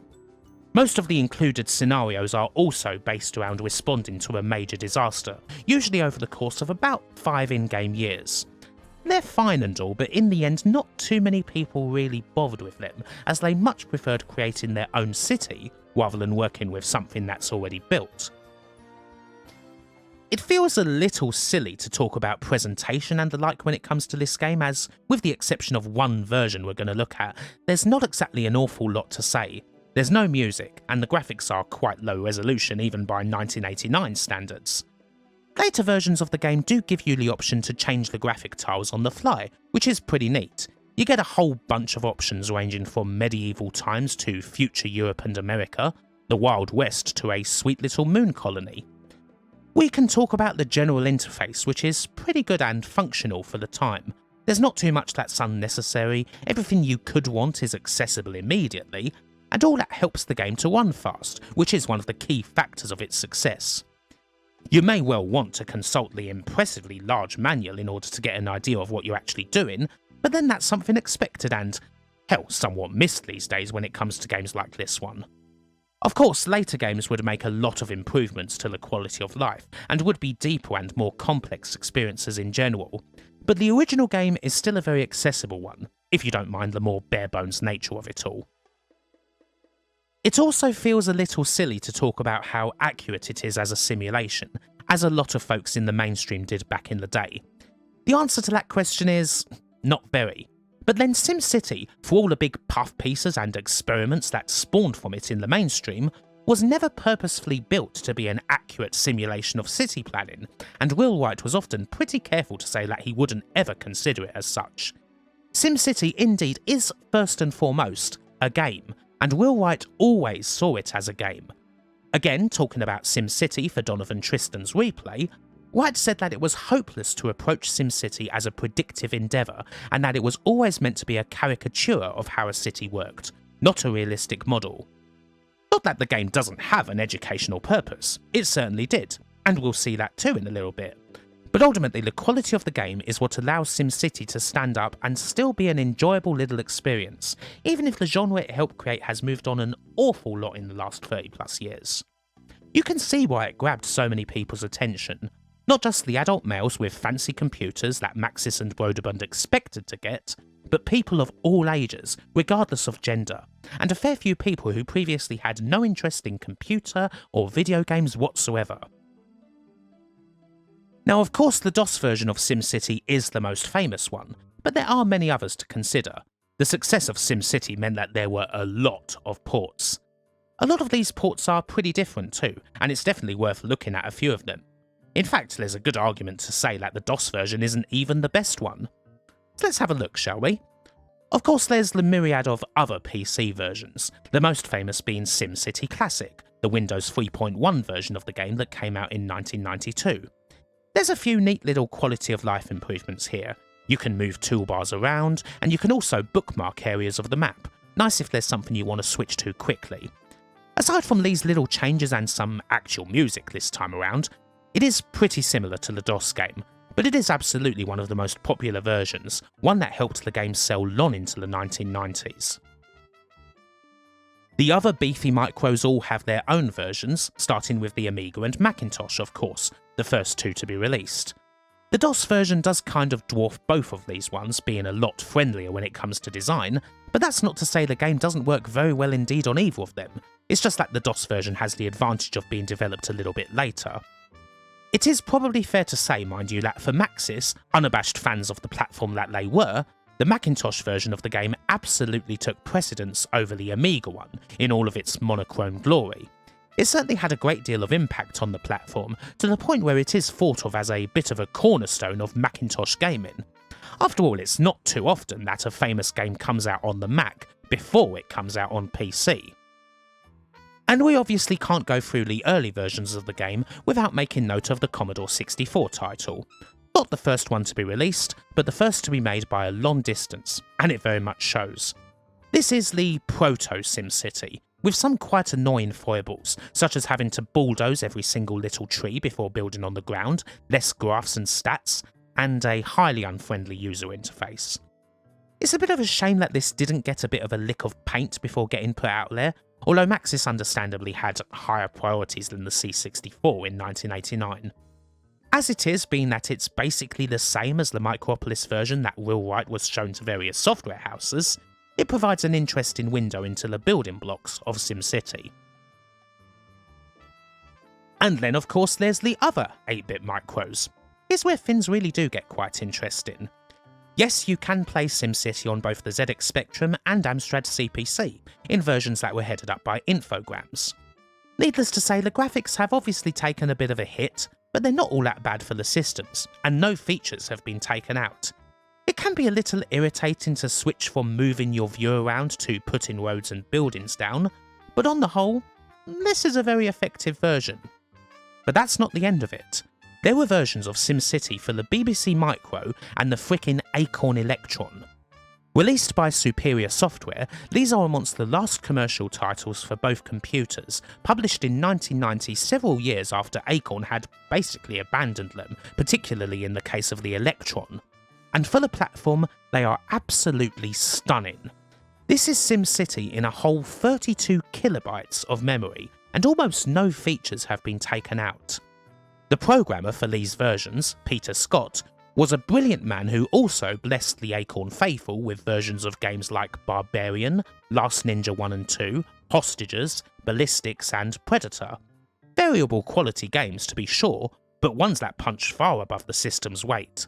S1: Most of the included scenarios are also based around responding to a major disaster, usually over the course of about 5 in-game years. They're fine and all, but in the end not too many people really bothered with them, as they much preferred creating their own city rather than working with something that's already built. It feels a little silly to talk about presentation and the like when it comes to this game, as, with the exception of one version we're going to look at, there's not exactly an awful lot to say. There's no music, and the graphics are quite low resolution even by 1989 standards. Later versions of the game do give you the option to change the graphic tiles on the fly, which is pretty neat. You get a whole bunch of options ranging from medieval times to future Europe and America, the Wild West to a sweet little moon colony. We can talk about the general interface, which is pretty good and functional for the time. There's not too much that's unnecessary, everything you could want is accessible immediately, and all that helps the game to run fast, which is one of the key factors of its success. You may well want to consult the impressively large manual in order to get an idea of what you're actually doing, but then that's something expected and, hell, somewhat missed these days when it comes to games like this one. Of course, later games would make a lot of improvements to the quality of life, and would be deeper and more complex experiences in general, but the original game is still a very accessible one, if you don't mind the more bare-bones nature of it all. It also feels a little silly to talk about how accurate it is as a simulation, as a lot of folks in the mainstream did back in the day. The answer to that question is, not very. But then SimCity, for all the big puff pieces and experiments that spawned from it in the mainstream, was never purposefully built to be an accurate simulation of city planning, and Will Wright was often pretty careful to say that he wouldn't ever consider it as such. SimCity indeed is first and foremost a game, and Will Wright always saw it as a game. Again, talking about SimCity for Donovan Tristan's replay, Wright said that it was hopeless to approach SimCity as a predictive endeavour, and that it was always meant to be a caricature of how a city worked, not a realistic model. Not that the game doesn't have an educational purpose, it certainly did, and we'll see that too in a little bit. But ultimately the quality of the game is what allows SimCity to stand up and still be an enjoyable little experience, even if the genre it helped create has moved on an awful lot in the last 30 plus years. You can see why it grabbed so many people's attention, not just the adult males with fancy computers that Maxis and Broderbund expected to get, but people of all ages, regardless of gender, and a fair few people who previously had no interest in computer or video games whatsoever. Now of course the DOS version of SimCity is the most famous one, but there are many others to consider. The success of SimCity meant that there were a lot of ports. A lot of these ports are pretty different too, and it's definitely worth looking at a few of them. In fact, there's a good argument to say that the DOS version isn't even the best one. So let's have a look, shall we? Of course there's the myriad of other PC versions, the most famous being SimCity Classic, the Windows 3.1 version of the game that came out in 1992. There's a few neat little quality of life improvements here. You can move toolbars around, and you can also bookmark areas of the map, nice if there's something you want to switch to quickly. Aside from these little changes and some actual music this time around, it is pretty similar to the DOS game, but it is absolutely one of the most popular versions, one that helped the game sell long into the 1990s. The other beefy micros all have their own versions, starting with the Amiga and Macintosh of course, the first two to be released. The DOS version does kind of dwarf both of these ones, being a lot friendlier when it comes to design, but that's not to say the game doesn't work very well indeed on either of them, it's just that the DOS version has the advantage of being developed a little bit later. It is probably fair to say, mind you, that for Maxis, unabashed fans of the platform that they were, the Macintosh version of the game absolutely took precedence over the Amiga one in all of its monochrome glory. It certainly had a great deal of impact on the platform, to the point where it is thought of as a bit of a cornerstone of Macintosh gaming. After all, it's not too often that a famous game comes out on the Mac before it comes out on PC. And we obviously can't go through the early versions of the game without making note of the Commodore 64 title. Not the first one to be released, but the first to be made by a long distance, and it very much shows. This is the proto-SimCity, with some quite annoying foibles, such as having to bulldoze every single little tree before building on the ground, less graphs and stats, and a highly unfriendly user interface. It's a bit of a shame that this didn't get a bit of a lick of paint before getting put out there, although Maxis understandably had higher priorities than the C64 in 1989. As it is, being that it's basically the same as the Micropolis version that Will Wright was shown to various software houses, it provides an interesting window into the building blocks of SimCity. And then of course there's the other 8-bit micros. Here's where things really do get quite interesting. Yes, you can play SimCity on both the ZX Spectrum and Amstrad CPC, in versions that were headed up by Infogrames. Needless to say, the graphics have obviously taken a bit of a hit, but they're not all that bad for the systems, and no features have been taken out. It can be a little irritating to switch from moving your view around to putting roads and buildings down, but on the whole, this is a very effective version. But that's not the end of it. There were versions of SimCity for the BBC Micro and the frickin' Acorn Electron. Released by Superior Software, these are amongst the last commercial titles for both computers, published in 1990, several years after Acorn had basically abandoned them, particularly in the case of the Electron. And for the platform, they are absolutely stunning. This is SimCity in a whole 32 kilobytes of memory, and almost no features have been taken out. The programmer for these versions, Peter Scott, was a brilliant man who also blessed the Acorn faithful with versions of games like Barbarian, Last Ninja 1 and 2, Hostages, Ballistics and Predator. Variable quality games to be sure, but ones that punch far above the system's weight.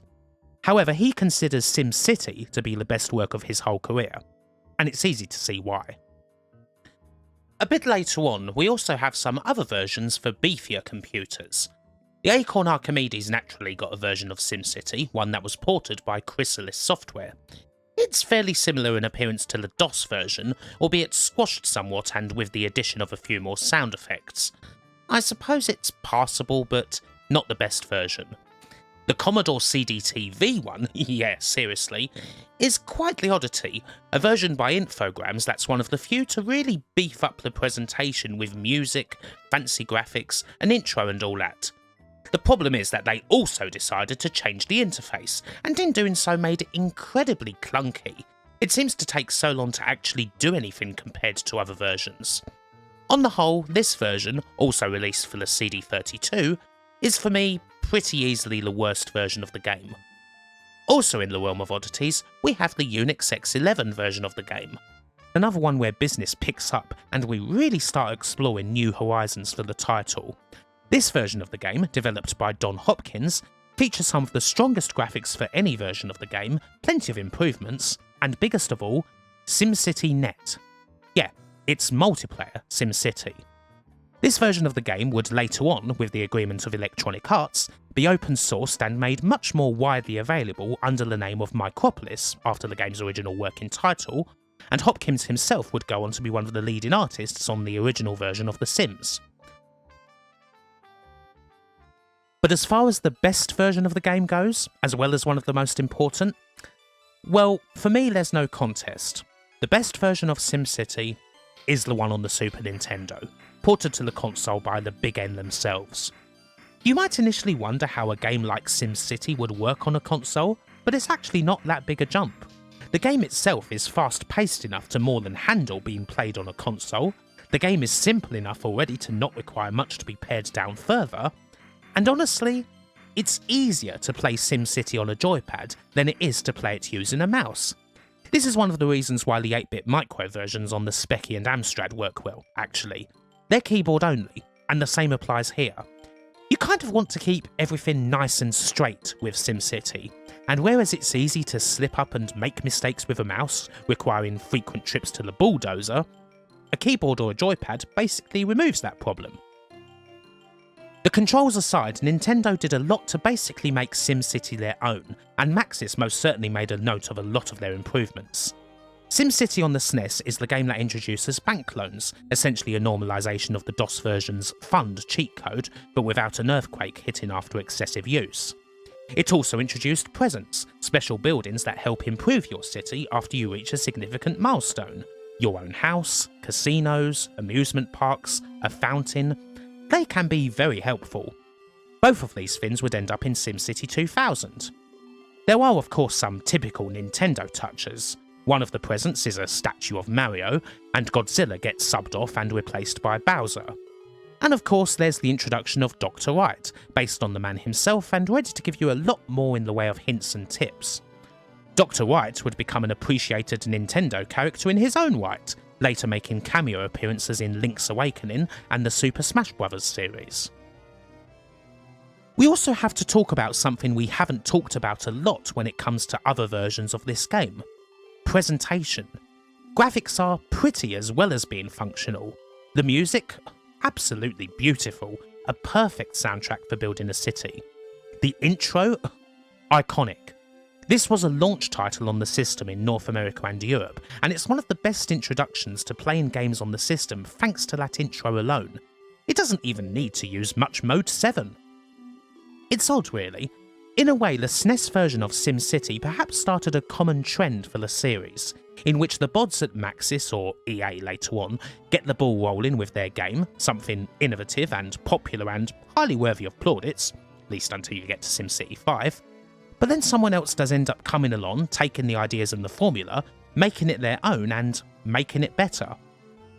S1: However, he considers SimCity to be the best work of his whole career, and it's easy to see why. A bit later on, we also have some other versions for beefier computers. The Acorn Archimedes naturally got a version of SimCity, one that was ported by Chrysalis Software. It's fairly similar in appearance to the DOS version, albeit squashed somewhat and with the addition of a few more sound effects. I suppose it's passable, but not the best version. The Commodore CDT-V one, yeah seriously, is quite the oddity, a version by Infogrames that's one of the few to really beef up the presentation with music, fancy graphics, an intro and all that. The problem is that they also decided to change the interface, and in doing so made it incredibly clunky. It seems to take so long to actually do anything compared to other versions. On the whole, this version, also released for the CD32, is for me pretty easily the worst version of the game. Also in the realm of oddities, we have the Unix X11 version of the game. Another one where business picks up and we really start exploring new horizons for the title. This version of the game, developed by Don Hopkins, features some of the strongest graphics for any version of the game, plenty of improvements, and biggest of all, SimCity Net. Yeah, it's multiplayer SimCity. This version of the game would later on, with the agreement of Electronic Arts, be open sourced and made much more widely available under the name of Micropolis after the game's original working title, and Hopkins himself would go on to be one of the leading artists on the original version of The Sims. But as far as the best version of the game goes, as well as one of the most important, well, for me there's no contest. The best version of SimCity is the one on the Super Nintendo, ported to the console by the Big N themselves. You might initially wonder how a game like SimCity would work on a console, but it's actually not that big a jump. The game itself is fast-paced enough to more than handle being played on a console, the game is simple enough already to not require much to be pared down further, and honestly, it's easier to play SimCity on a joypad than it is to play it using a mouse. This is one of the reasons why the 8-bit micro versions on the Speccy and Amstrad work well, actually. They're keyboard only, and the same applies here. You kind of want to keep everything nice and straight with SimCity, and whereas it's easy to slip up and make mistakes with a mouse, requiring frequent trips to the bulldozer, a keyboard or a joypad basically removes that problem. The controls aside, Nintendo did a lot to basically make SimCity their own, and Maxis most certainly made a note of a lot of their improvements. SimCity on the SNES is the game that introduces bank loans, essentially a normalisation of the DOS version's fund cheat code, but without an earthquake hitting after excessive use. It also introduced presents, special buildings that help improve your city after you reach a significant milestone. Your own house, casinos, amusement parks, a fountain. They can be very helpful. Both of these things would end up in SimCity 2000. There are of course some typical Nintendo touches. One of the presents is a statue of Mario, and Godzilla gets subbed off and replaced by Bowser. And of course there's the introduction of Dr. Wright, based on the man himself and ready to give you a lot more in the way of hints and tips. Dr. Wright would become an appreciated Nintendo character in his own right, later making cameo appearances in Link's Awakening and the Super Smash Bros. Series. We also have to talk about something we haven't talked about a lot when it comes to other versions of this game: presentation. Graphics are pretty as well as being functional. The music? Absolutely beautiful, a perfect soundtrack for building a city. The intro? Iconic. This was a launch title on the system in North America and Europe, and it's one of the best introductions to playing games on the system thanks to that intro alone. It doesn't even need to use much Mode 7. It's odd really. In a way, the SNES version of SimCity perhaps started a common trend for the series, in which the bods at Maxis, or EA later on, get the ball rolling with their game, something innovative and popular and highly worthy of plaudits, at least until you get to SimCity 5, but then someone else does end up coming along, taking the ideas and the formula, making it their own and making it better.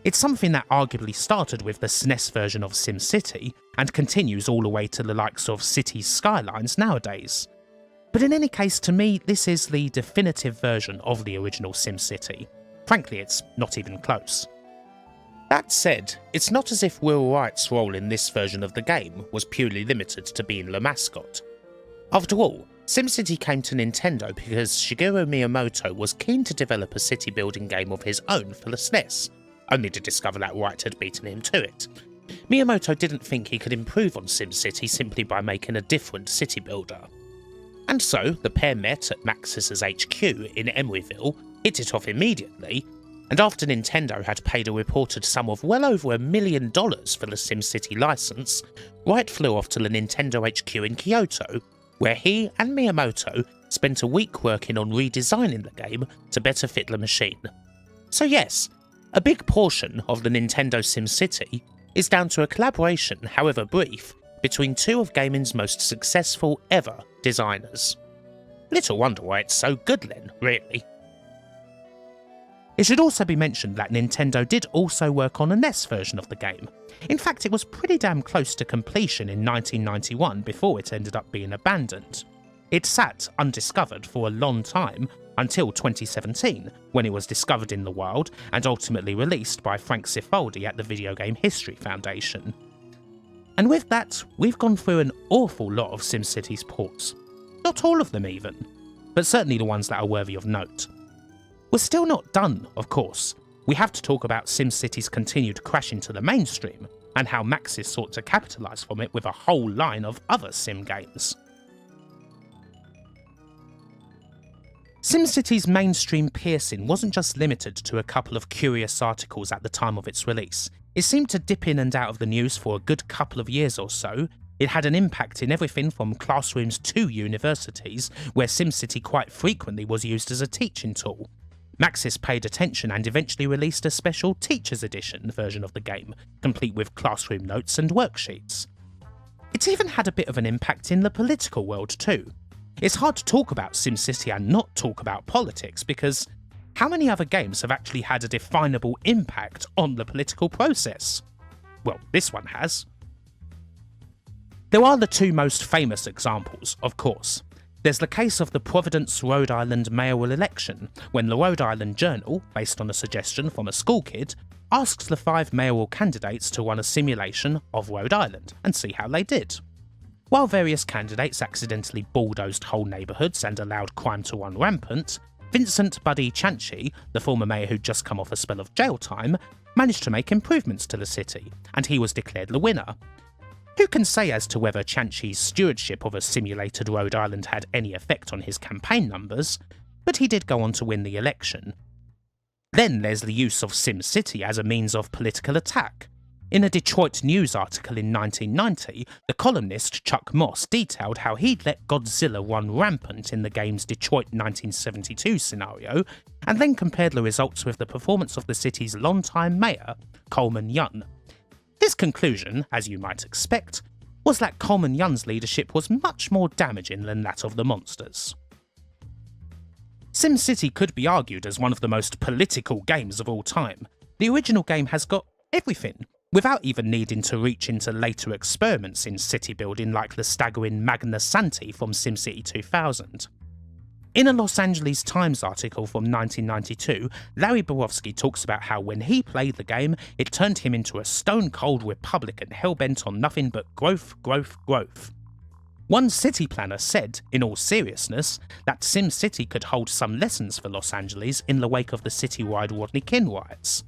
S1: It's something that arguably started with the SNES version of SimCity and continues all the way to the likes of Cities Skylines nowadays. But in any case, to me, this is the definitive version of the original SimCity. Frankly, it's not even close. That said, it's not as if Will Wright's role in this version of the game was purely limited to being the mascot. After all, SimCity came to Nintendo because Shigeru Miyamoto was keen to develop a city building game of his own for the SNES, only to discover that Wright had beaten him to it. Miyamoto didn't think he could improve on SimCity simply by making a different city builder. And so, the pair met at Maxis' HQ in Emeryville, hit it off immediately, and after Nintendo had paid a reported sum of well over $1 million for the SimCity license, Wright flew off to the Nintendo HQ in Kyoto, where he and Miyamoto spent a week working on redesigning the game to better fit the machine. So yes, a big portion of the Nintendo SimCity is down to a collaboration, however brief, between two of gaming's most successful ever designers. Little wonder why it's so good then, really. It should also be mentioned that Nintendo did also work on a NES version of the game. In fact, it was pretty damn close to completion in 1991 before it ended up being abandoned. It sat undiscovered for a long time, until 2017, when it was discovered in the wild and ultimately released by Frank Cifaldi at the Video Game History Foundation. And with that, we've gone through an awful lot of SimCity's ports. Not all of them even, but certainly the ones that are worthy of note. We're still not done, of course. We have to talk about SimCity's continued crash into the mainstream, and how Maxis sought to capitalise from it with a whole line of other sim games. SimCity's mainstream piercing wasn't just limited to a couple of curious articles at the time of its release. It seemed to dip in and out of the news for a good couple of years or so. It had an impact in everything from classrooms to universities, where SimCity quite frequently was used as a teaching tool. Maxis paid attention and eventually released a special Teacher's Edition version of the game, complete with classroom notes and worksheets. It's even had a bit of an impact in the political world too. It's hard to talk about SimCity and not talk about politics, because how many other games have actually had a definable impact on the political process? Well, this one has. There are the two most famous examples, of course. There's the case of the Providence, Rhode Island mayoral election, when the Rhode Island Journal, based on a suggestion from a school kid, asks the 5 mayoral candidates to run a simulation of Rhode Island and see how they did. While various candidates accidentally bulldozed whole neighbourhoods and allowed crime to run rampant, Vincent Buddy Cianci, the former mayor who'd just come off a spell of jail time, managed to make improvements to the city, and he was declared the winner. Who can say as to whether Cianci's stewardship of a simulated Rhode Island had any effect on his campaign numbers, but he did go on to win the election. Then there's the use of SimCity as a means of political attack. In a Detroit News article in 1990, the columnist Chuck Moss detailed how he'd let Godzilla run rampant in the game's Detroit 1972 scenario, and then compared the results with the performance of the city's longtime mayor, Coleman Young. His conclusion, as you might expect, was that Coleman Young's leadership was much more damaging than that of the monsters. SimCity could be argued as one of the most political games of all time. The original game has got everything, without even needing to reach into later experiments in city building like the staggering Magna Santi from SimCity 2000. In a Los Angeles Times article from 1992, Larry Borowski talks about how when he played the game, it turned him into a stone-cold Republican hell-bent on nothing but growth, growth, growth. One city planner said, in all seriousness, that SimCity could hold some lessons for Los Angeles in the wake of the citywide Rodney King riots.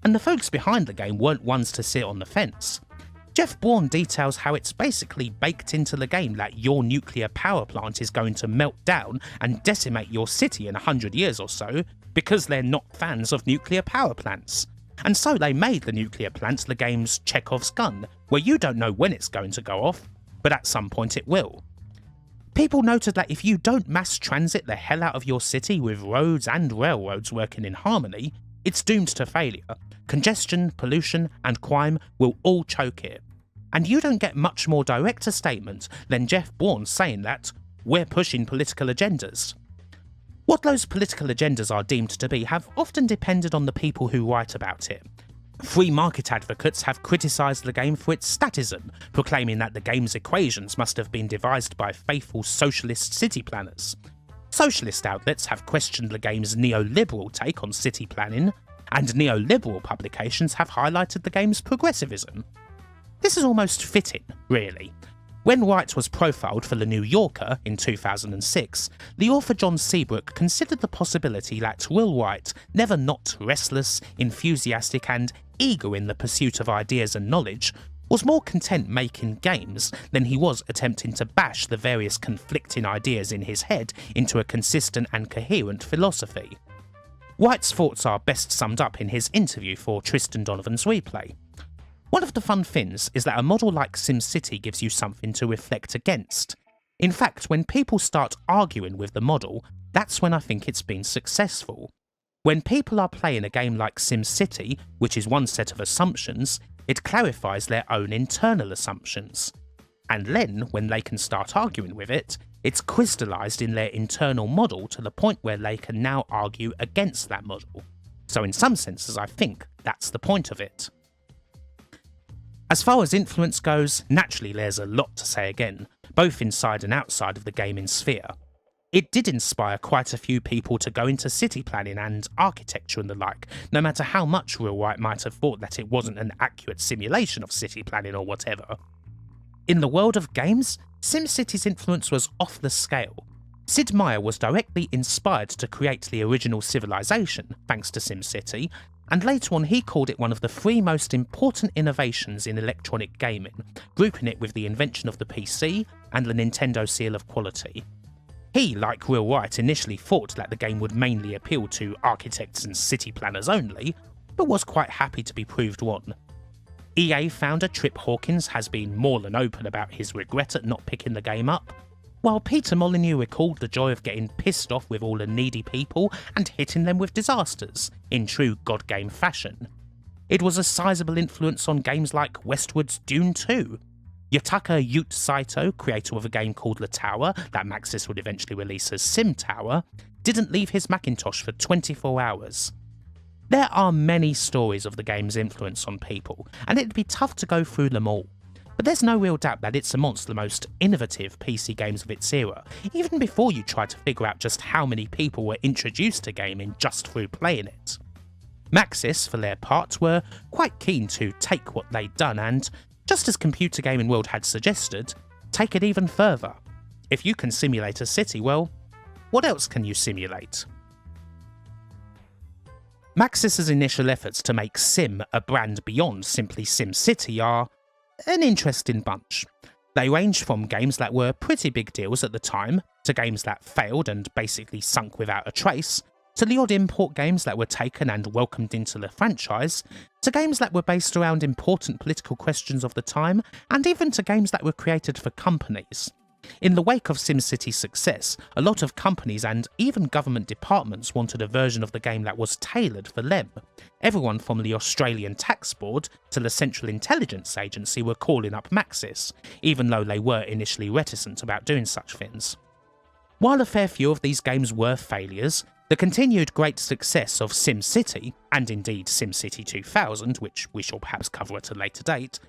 S1: And the folks behind the game weren't ones to sit on the fence. Jeff Bourne details how it's basically baked into the game that your nuclear power plant is going to melt down and decimate your city in 100 years or so because they're not fans of nuclear power plants. And so they made the nuclear plant the game's Chekhov's gun, where you don't know when it's going to go off, but at some point it will. People noted that if you don't mass transit the hell out of your city with roads and railroads working in harmony, it's doomed to failure. Congestion, pollution, and crime will all choke it. And you don't get much more direct a statement than Jeff Bourne saying that we're pushing political agendas. What those political agendas are deemed to be have often depended on the people who write about it. Free market advocates have criticised the game for its statism, proclaiming that the game's equations must have been devised by faithful socialist city planners. Socialist outlets have questioned the game's neoliberal take on city planning, and neoliberal publications have highlighted the game's progressivism. This is almost fitting, really. When Wright was profiled for The New Yorker in 2006, the author John Seabrook considered the possibility that Will Wright, never not restless, enthusiastic and eager in the pursuit of ideas and knowledge, was more content making games than he was attempting to bash the various conflicting ideas in his head into a consistent and coherent philosophy. Wright's thoughts are best summed up in his interview for Tristan Donovan's Replay. One of the fun things is that a model like SimCity gives you something to reflect against. In fact, when people start arguing with the model, that's when I think it's been successful. When people are playing a game like SimCity, which is one set of assumptions, it clarifies their own internal assumptions. And then, when they can start arguing with it, it's crystallised in their internal model to the point where they can now argue against that model. So in some senses I think that's the point of it. As far as influence goes, naturally there's a lot to say again, both inside and outside of the gaming sphere. It did inspire quite a few people to go into city planning and architecture and the like, no matter how much Will Wright might have thought that it wasn't an accurate simulation of city planning or whatever. In the world of games, SimCity's influence was off the scale. Sid Meier was directly inspired to create the original civilization, thanks to SimCity, and later on he called it one of the 3 most important innovations in electronic gaming, grouping it with the invention of the PC and the Nintendo seal of quality. He, like Will Wright, initially thought that the game would mainly appeal to architects and city planners only, but was quite happy to be proved wrong. EA founder Trip Hawkins has been more than open about his regret at not picking the game up, while Peter Molyneux recalled the joy of getting pissed off with all the needy people and hitting them with disasters, in true God game fashion. It was a sizable influence on games like Westwood's Dune 2. Yutaka Ute Saito, creator of a game called The Tower that Maxis would eventually release as SimTower, didn't leave his Macintosh for 24 hours. There are many stories of the game's influence on people, and it'd be tough to go through them all. But there's no real doubt that it's amongst the most innovative PC games of its era, even before you try to figure out just how many people were introduced to gaming just through playing it. Maxis, for their part, were quite keen to take what they'd done and, just as Computer Gaming World had suggested, take it even further. If you can simulate a city, well, what else can you simulate? Maxis' initial efforts to make Sim a brand beyond simply SimCity are an interesting bunch. They range from games that were pretty big deals at the time, to games that failed and basically sunk without a trace, to the odd import games that were taken and welcomed into the franchise, to games that were based around important political questions of the time, and even to games that were created for companies. In the wake of SimCity's success, a lot of companies and even government departments wanted a version of the game that was tailored for them. Everyone from the Australian Tax Board to the Central Intelligence Agency were calling up Maxis, even though they were initially reticent about doing such things. While a fair few of these games were failures, the continued great success of SimCity, and indeed SimCity 2000, which we shall perhaps cover at a later date,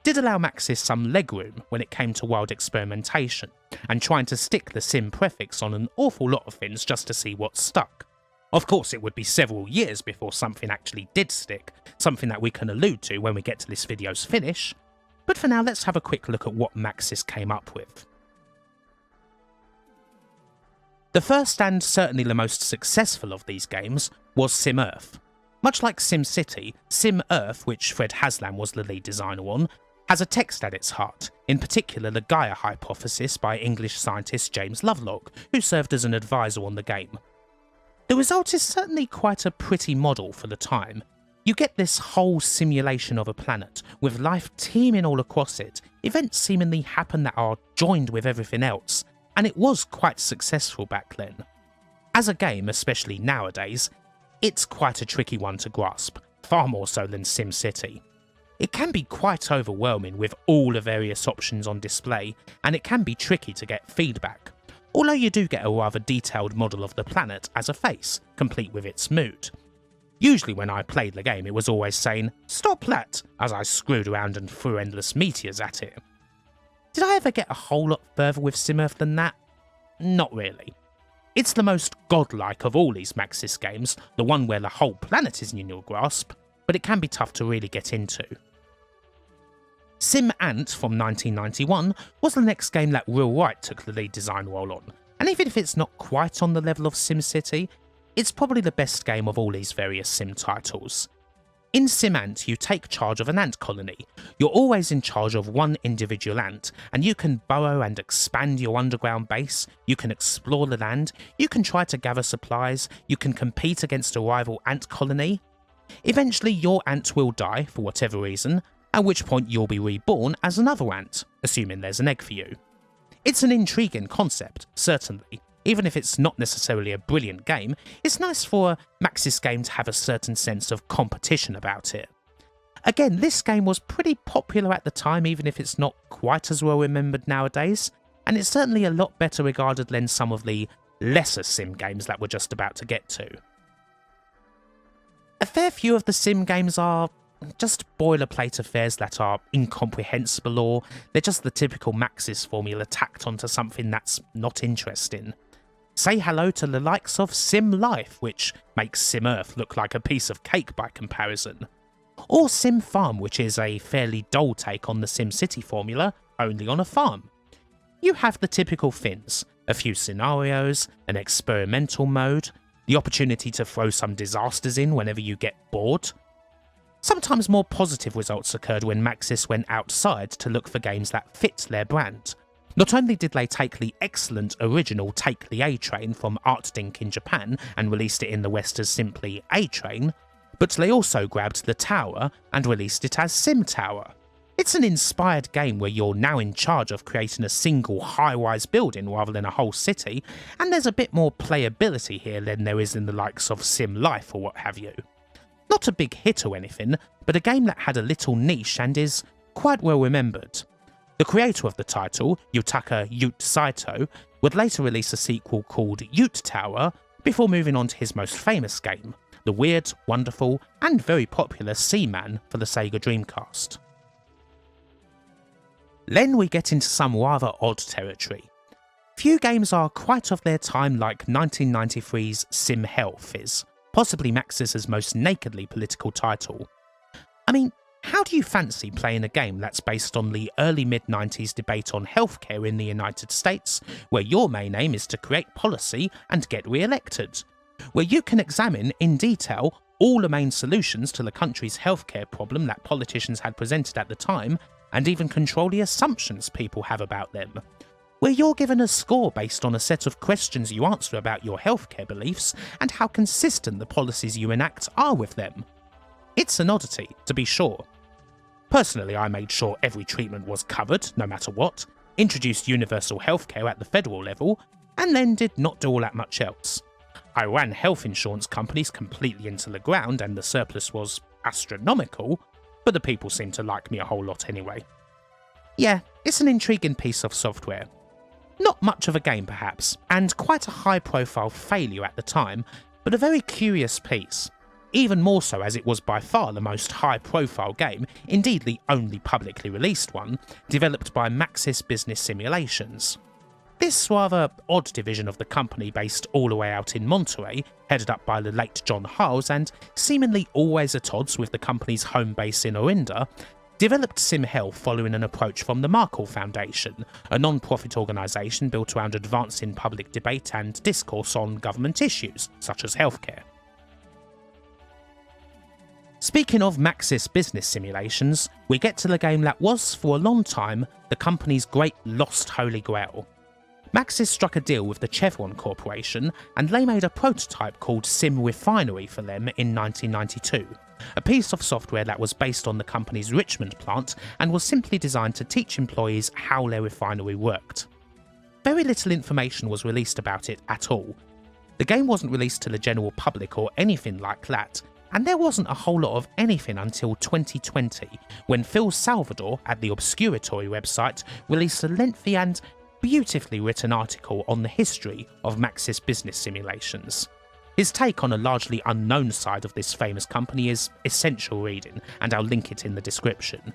S1: did allow Maxis some legroom when it came to wild experimentation, and trying to stick the Sim prefix on an awful lot of things just to see what stuck. Of course, it would be several years before something actually did stick, something that we can allude to when we get to this video's finish, but for now let's have a quick look at what Maxis came up with. The first and certainly the most successful of these games was SimEarth. Much like SimCity, SimEarth, which Fred Haslam was the lead designer on, has a text at its heart, in particular the Gaia hypothesis by English scientist James Lovelock, who served as an advisor on the game. The result is certainly quite a pretty model for the time. You get this whole simulation of a planet, with life teeming all across it, events seemingly happen that are joined with everything else, and it was quite successful back then. As a game, especially nowadays, it's quite a tricky one to grasp, far more so than SimCity. It can be quite overwhelming with all the various options on display, and it can be tricky to get feedback, although you do get a rather detailed model of the planet as a face, complete with its mood. Usually when I played the game it was always saying, "Stop that," as I screwed around and threw endless meteors at it. Did I ever get a whole lot further with SimEarth than that? Not really. It's the most godlike of all these Maxis games, the one where the whole planet is in your grasp, but it can be tough to really get into. SimAnt from 1991 was the next game that Will Wright took the lead design role on, and even if it's not quite on the level of SimCity, it's probably the best game of all these various Sim titles. In SimAnt, you take charge of an ant colony. You're always in charge of one individual ant, and you can burrow and expand your underground base, you can explore the land, you can try to gather supplies, you can compete against a rival ant colony. Eventually your ant will die for whatever reason, at which point you'll be reborn as another ant, assuming there's an egg for you. It's an intriguing concept, certainly. Even if it's not necessarily a brilliant game, it's nice for a Maxis game to have a certain sense of competition about it. Again, this game was pretty popular at the time, even if it's not quite as well remembered nowadays, and it's certainly a lot better regarded than some of the lesser Sim games that we're just about to get to. A fair few of the Sim games are just boilerplate affairs that are incomprehensible, or they're just the typical Maxis formula tacked onto something that's not interesting. Say hello to the likes of SimLife, which makes SimEarth look like a piece of cake by comparison. Or Sim Farm, which is a fairly dull take on the SimCity formula, only on a farm. You have the typical things, a few scenarios, an experimental mode, the opportunity to throw some disasters in whenever you get bored. Sometimes more positive results occurred when Maxis went outside to look for games that fit their brand. Not only did they take the excellent original Take the A-Train from ArtDink in Japan and released it in the West as simply A-Train, but they also grabbed the tower and released it as SimTower. It's an inspired game where you're now in charge of creating a single high-rise building rather than a whole city, and there's a bit more playability here than there is in the likes of SimLife or what have you. Not a big hit or anything, but a game that had a little niche and is quite well remembered. The creator of the title, Yutaka Ute Saito, would later release a sequel called Ute Tower before moving on to his most famous game, the weird, wonderful, and very popular Seaman for the Sega Dreamcast. Then we get into some rather odd territory. Few games are quite of their time like 1993's SimHealth is, possibly Maxis' most nakedly political title. I mean, how do you fancy playing a game that's based on the early mid-90s debate on healthcare in the United States, where your main aim is to create policy and get re-elected? Where you can examine in detail all the main solutions to the country's healthcare problem that politicians had presented at the time, and even control the assumptions people have about them? Where you're given a score based on a set of questions you answer about your healthcare beliefs and how consistent the policies you enact are with them? It's an oddity, to be sure. Personally, I made sure every treatment was covered, no matter what, introduced universal healthcare at the federal level, and then did not do all that much else. I ran health insurance companies completely into the ground and the surplus was astronomical, but the people seemed to like me a whole lot anyway. Yeah, it's an intriguing piece of software. Not much of a game perhaps, and quite a high-profile failure at the time, but a very curious piece. Even more so as it was by far the most high-profile game, indeed the only publicly released one, developed by Maxis Business Simulations. This rather odd division of the company based all the way out in Monterey, headed up by the late John Howes and seemingly always at odds with the company's home base in Orinda, developed SimHealth following an approach from the Markle Foundation, a non-profit organisation built around advancing public debate and discourse on government issues, such as healthcare. Speaking of Maxis business simulations, we get to the game that was, for a long time, the company's great lost holy grail. Maxis struck a deal with the Chevron Corporation, and they made a prototype called SimRefinery for them in 1992, a piece of software that was based on the company's Richmond plant and was simply designed to teach employees how their refinery worked. Very little information was released about it at all. The game wasn't released to the general public or anything like that, and there wasn't a whole lot of anything until 2020, when Phil Salvador at the Obscuratory website released a lengthy and beautifully written article on the history of Maxis business simulations. His take on a largely unknown side of this famous company is essential reading, and I'll link it in the description.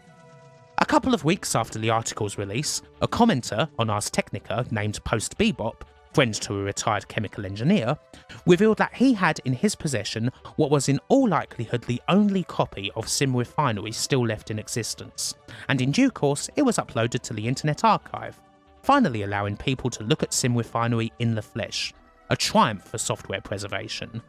S1: A couple of weeks after the article's release, a commenter on Ars Technica named Post Bebop, friend to a retired chemical engineer, revealed that he had in his possession what was in all likelihood the only copy of SimRefinery still left in existence, and in due course it was uploaded to the Internet Archive, finally allowing people to look at SimRefinery in the flesh, a triumph for software preservation.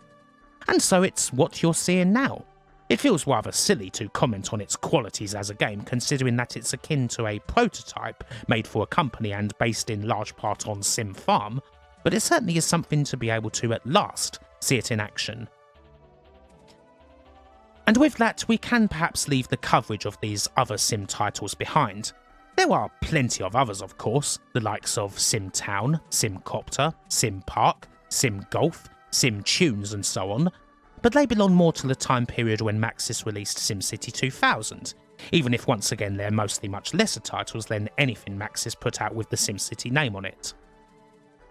S1: And so it's what you're seeing now. It feels rather silly to comment on its qualities as a game, considering that it's akin to a prototype made for a company and based in large part on Sim Farm, but it certainly is something to be able to at last see it in action. And with that, we can perhaps leave the coverage of these other Sim titles behind. There are plenty of others, of course, the likes of SimTown, SimCopter, SimPark, SimGolf, SimTunes and so on, but they belong more to the time period when Maxis released SimCity 2000, even if once again they're mostly much lesser titles than anything Maxis put out with the SimCity name on it.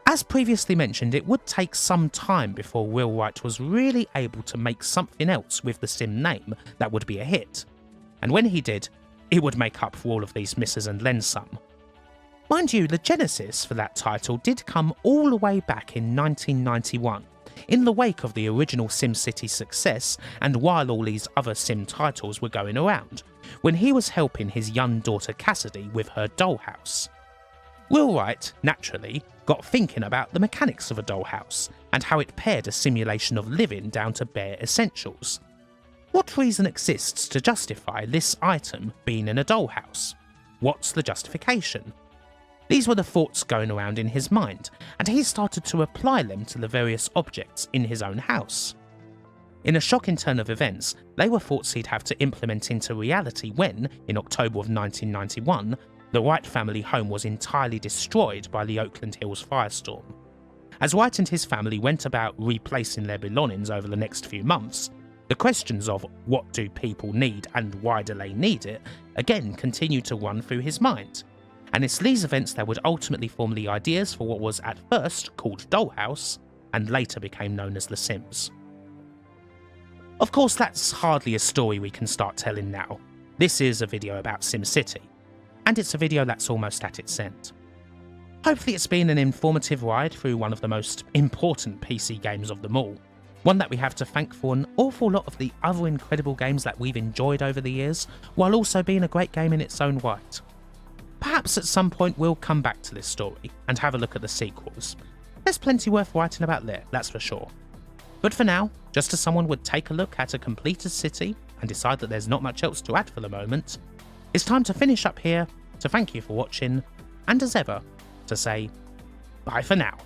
S1: As previously mentioned, it would take some time before Will Wright was really able to make something else with the Sim name that would be a hit, and when he did, it would make up for all of these misses and then some. Mind you, the genesis for that title did come all the way back in 1991, in the wake of the original SimCity success and while all these other Sim titles were going around, when he was helping his young daughter Cassidy with her dollhouse. Will Wright, naturally, got thinking about the mechanics of a dollhouse and how it pared a simulation of living down to bare essentials. What reason exists to justify this item being in a dollhouse? What's the justification? These were the thoughts going around in his mind, and he started to apply them to the various objects in his own house. In a shocking turn of events, they were thoughts he'd have to implement into reality when, in October of 1991, the Wright family home was entirely destroyed by the Oakland Hills firestorm. As Wright and his family went about replacing their belongings over the next few months, the questions of what do people need and why do they need it again continued to run through his mind, and it's these events that would ultimately form the ideas for what was at first called Dollhouse and later became known as The Sims. Of course, that's hardly a story we can start telling now. This is a video about SimCity, and it's a video that's almost at its end. Hopefully it's been an informative ride through one of the most important PC games of them all, one that we have to thank for an awful lot of the other incredible games that we've enjoyed over the years, while also being a great game in its own right. Perhaps at some point we'll come back to this story and have a look at the sequels. There's plenty worth writing about there, that's for sure. But for now, just as someone would take a look at a completed city and decide that there's not much else to add for the moment, it's time to finish up here, to thank you for watching, and as ever, to say bye for now.